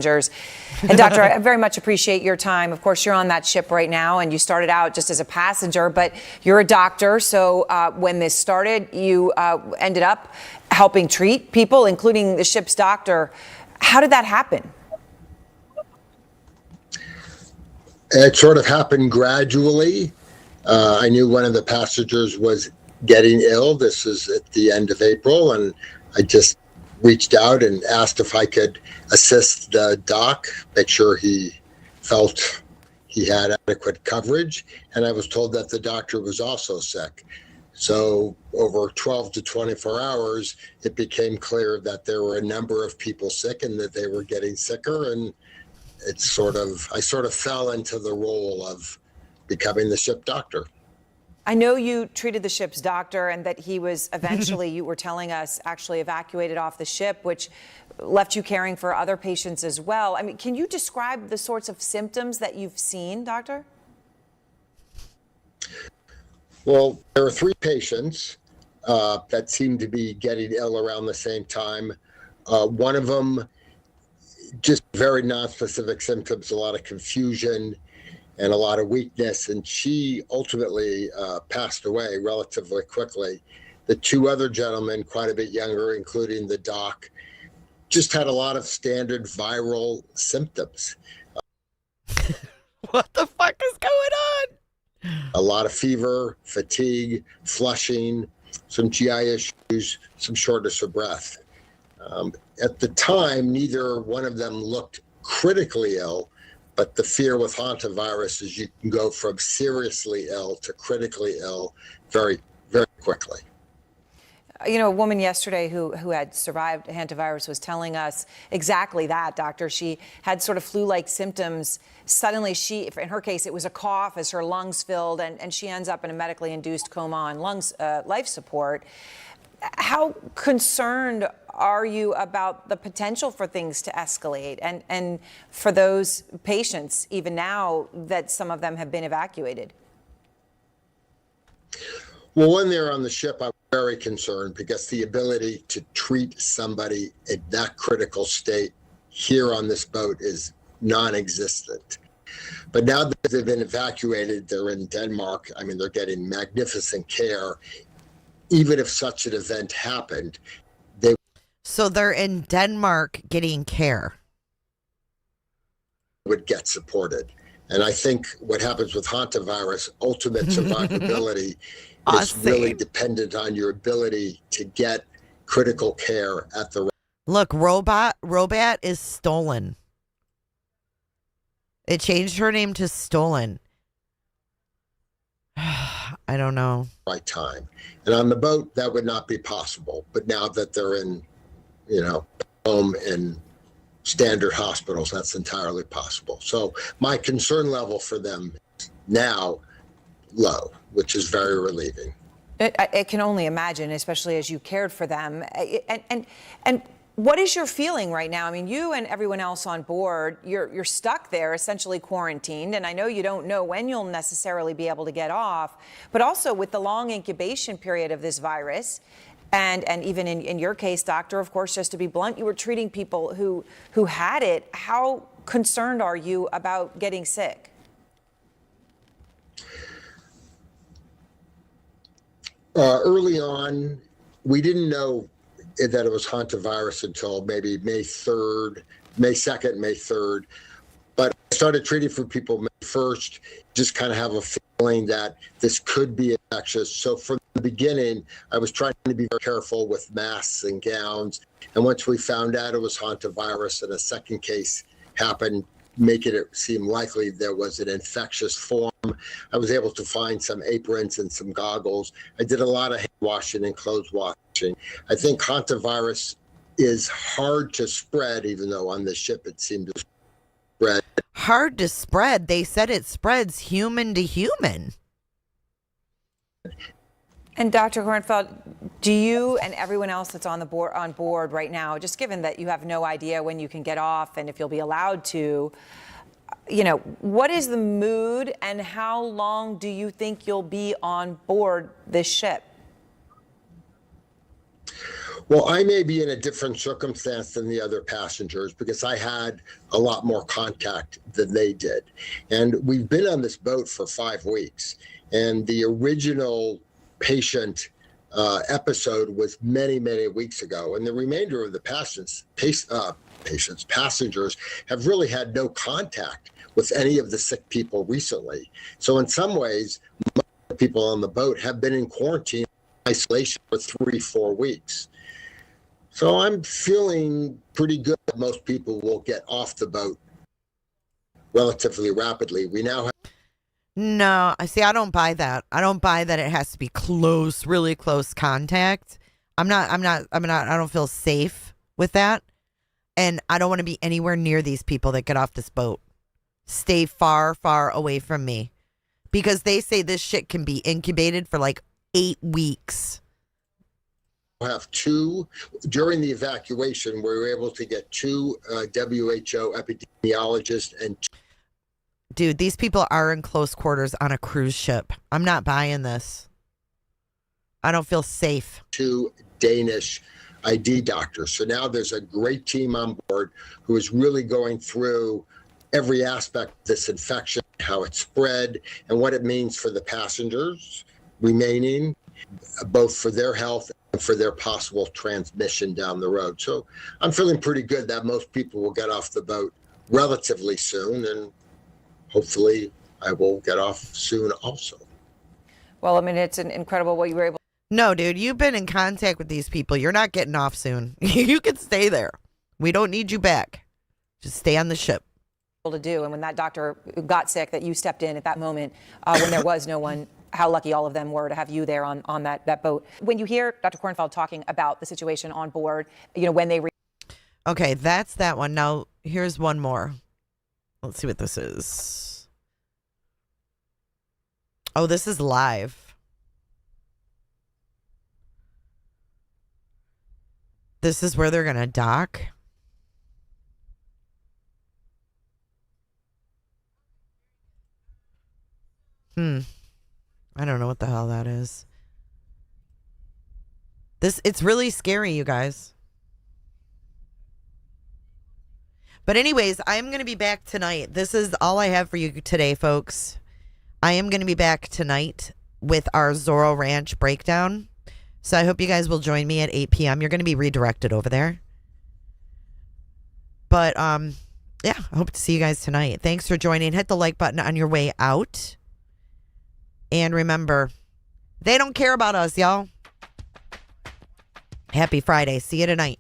[SPEAKER 7] And Doctor, I very much appreciate your time. Of course, you're on that ship right now, and you started out just as a passenger, but you're a doctor. So when this started, you ended up helping treat people, including the ship's doctor. How did that happen?
[SPEAKER 8] It sort of happened gradually. I knew one of the passengers was getting ill. This was at the end of April, and I just reached out and asked if I could assist the doc, make sure he felt he had adequate coverage. And I was told that the doctor was also sick. So over 12 to 24 hours, it became clear that there were a number of people sick and that they were getting sicker. And I sort of fell into the role of becoming the ship doctor.
[SPEAKER 7] I know you treated the ship's doctor and that he was eventually, you were telling us, actually evacuated off the ship, which left you caring for other patients as well. I mean, can you describe the sorts of symptoms that you've seen, doctor?
[SPEAKER 8] Well, there are 3 patients that seem to be getting ill around the same time. One of them, just very nonspecific symptoms, a lot of confusion and a lot of weakness, and she ultimately passed away relatively quickly. The 2 other gentlemen, quite a bit younger, including the doc, just had a lot of standard viral symptoms.
[SPEAKER 3] What the fuck is going on?
[SPEAKER 8] A lot of fever, fatigue, flushing, some GI issues, some shortness of breath. At the time, neither one of them looked critically ill, but the fear with hantavirus is you can go from seriously ill to critically ill very, very quickly.
[SPEAKER 7] You know, a woman yesterday who had survived hantavirus was telling us exactly that, doctor. She had sort of flu-like symptoms. Suddenly in her case, it was a cough as her lungs filled, and she ends up in a medically induced coma on life support. How concerned are you about the potential for things to escalate and for those patients, even now that some of them have been evacuated?
[SPEAKER 8] Well, when they're on the ship, I'm very concerned because the ability to treat somebody in that critical state here on this boat is non-existent. But now that they've been evacuated, they're in Denmark. I mean, they're getting magnificent care. Even if such an event happened,
[SPEAKER 3] So they're in Denmark getting care.
[SPEAKER 8] Would get supported. And I think what happens with hantavirus, ultimate survivability is really dependent on your ability to get critical care at the.
[SPEAKER 3] Look, Robot is stolen. It changed her name to Stolen. I don't know.
[SPEAKER 8] Right time. And on the boat, that would not be possible. But now that they're in, home in standard hospitals, that's entirely possible. So my concern level for them is now low, which is very relieving.
[SPEAKER 7] I can only imagine, especially as you cared for them. And what is your feeling right now? I mean, you and everyone else on board, you're stuck there, essentially quarantined. And I know you don't know when you'll necessarily be able to get off, but also with the long incubation period of this virus. And even in your case, doctor, of course, just to be blunt, you were treating people who had it. How concerned are you about getting sick?
[SPEAKER 8] Early on, we didn't know that it was hantavirus until maybe May 2nd, May 3rd. But I started treating for people May 1st, just kind of have a feeling that this could be infectious. So from the beginning, I was trying to be very careful with masks and gowns. And once we found out it was hantavirus and a second case happened, making it seem likely there was an infectious form, I was able to find some aprons and some goggles. I did a lot of hand washing and clothes washing. I think hantavirus is hard to spread, even though on the ship it seemed to spread.
[SPEAKER 3] Hard to spread? They said it spreads human to human.
[SPEAKER 7] And Dr. Kornfeld, do you and everyone else that's on board right now, just given that you have no idea when you can get off and if you'll be allowed to, what is the mood and how long do you think you'll be on board this ship?
[SPEAKER 8] Well, I may be in a different circumstance than the other passengers because I had a lot more contact than they did. And we've been on this boat for 5 weeks. And the original patient episode was many, many weeks ago. And the remainder of the passengers have really had no contact with any of the sick people recently. So in some ways, most of the people on the boat have been in quarantine, isolation for 3-4 weeks. So I'm feeling pretty good that most people will get off the boat relatively rapidly. We now have.
[SPEAKER 3] No, I see. I don't buy that. I don't buy that it has to be close, really close contact. I don't feel safe with that. And I don't want to be anywhere near these people that get off this boat. Stay far, far away from me. Because they say this shit can be incubated for like 8 weeks.
[SPEAKER 8] Have 2 during the evacuation. We were able to get 2 WHO epidemiologists and.
[SPEAKER 3] Dude, these people are in close quarters on a cruise ship. I'm not buying this. I don't feel safe.
[SPEAKER 8] 2 Danish ID doctors. So now there's a great team on board who is really going through every aspect of this infection, how it spread, and what it means for the passengers remaining, both for their health and for their possible transmission down the road. So I'm feeling pretty good that most people will get off the boat relatively soon, and hopefully I will get off soon also.
[SPEAKER 7] Well, I mean, it's incredible what you were able.
[SPEAKER 3] No, dude, you've been in contact with these people. You're not getting off soon. You can stay there. We don't need you back. Just stay on the ship.
[SPEAKER 7] To do, and when that doctor got sick, that you stepped in at that moment when there was no one. How lucky all of them were to have you there on that boat. When you hear Dr. Kornfeld talking about the situation on board, when they.
[SPEAKER 3] Okay, that's that one. Now, here's one more. Let's see what this is. Oh, this is live. This is where they're going to dock. I don't know what the hell that is. It's really scary, you guys. But anyways, I'm going to be back tonight. This is all I have for you today, folks. I am going to be back tonight with our Zorro Ranch breakdown. So I hope you guys will join me at 8 p.m. You're going to be redirected over there. But, yeah, I hope to see you guys tonight. Thanks for joining. Hit the like button on your way out. And remember, they don't care about us, y'all. Happy Friday. See you tonight.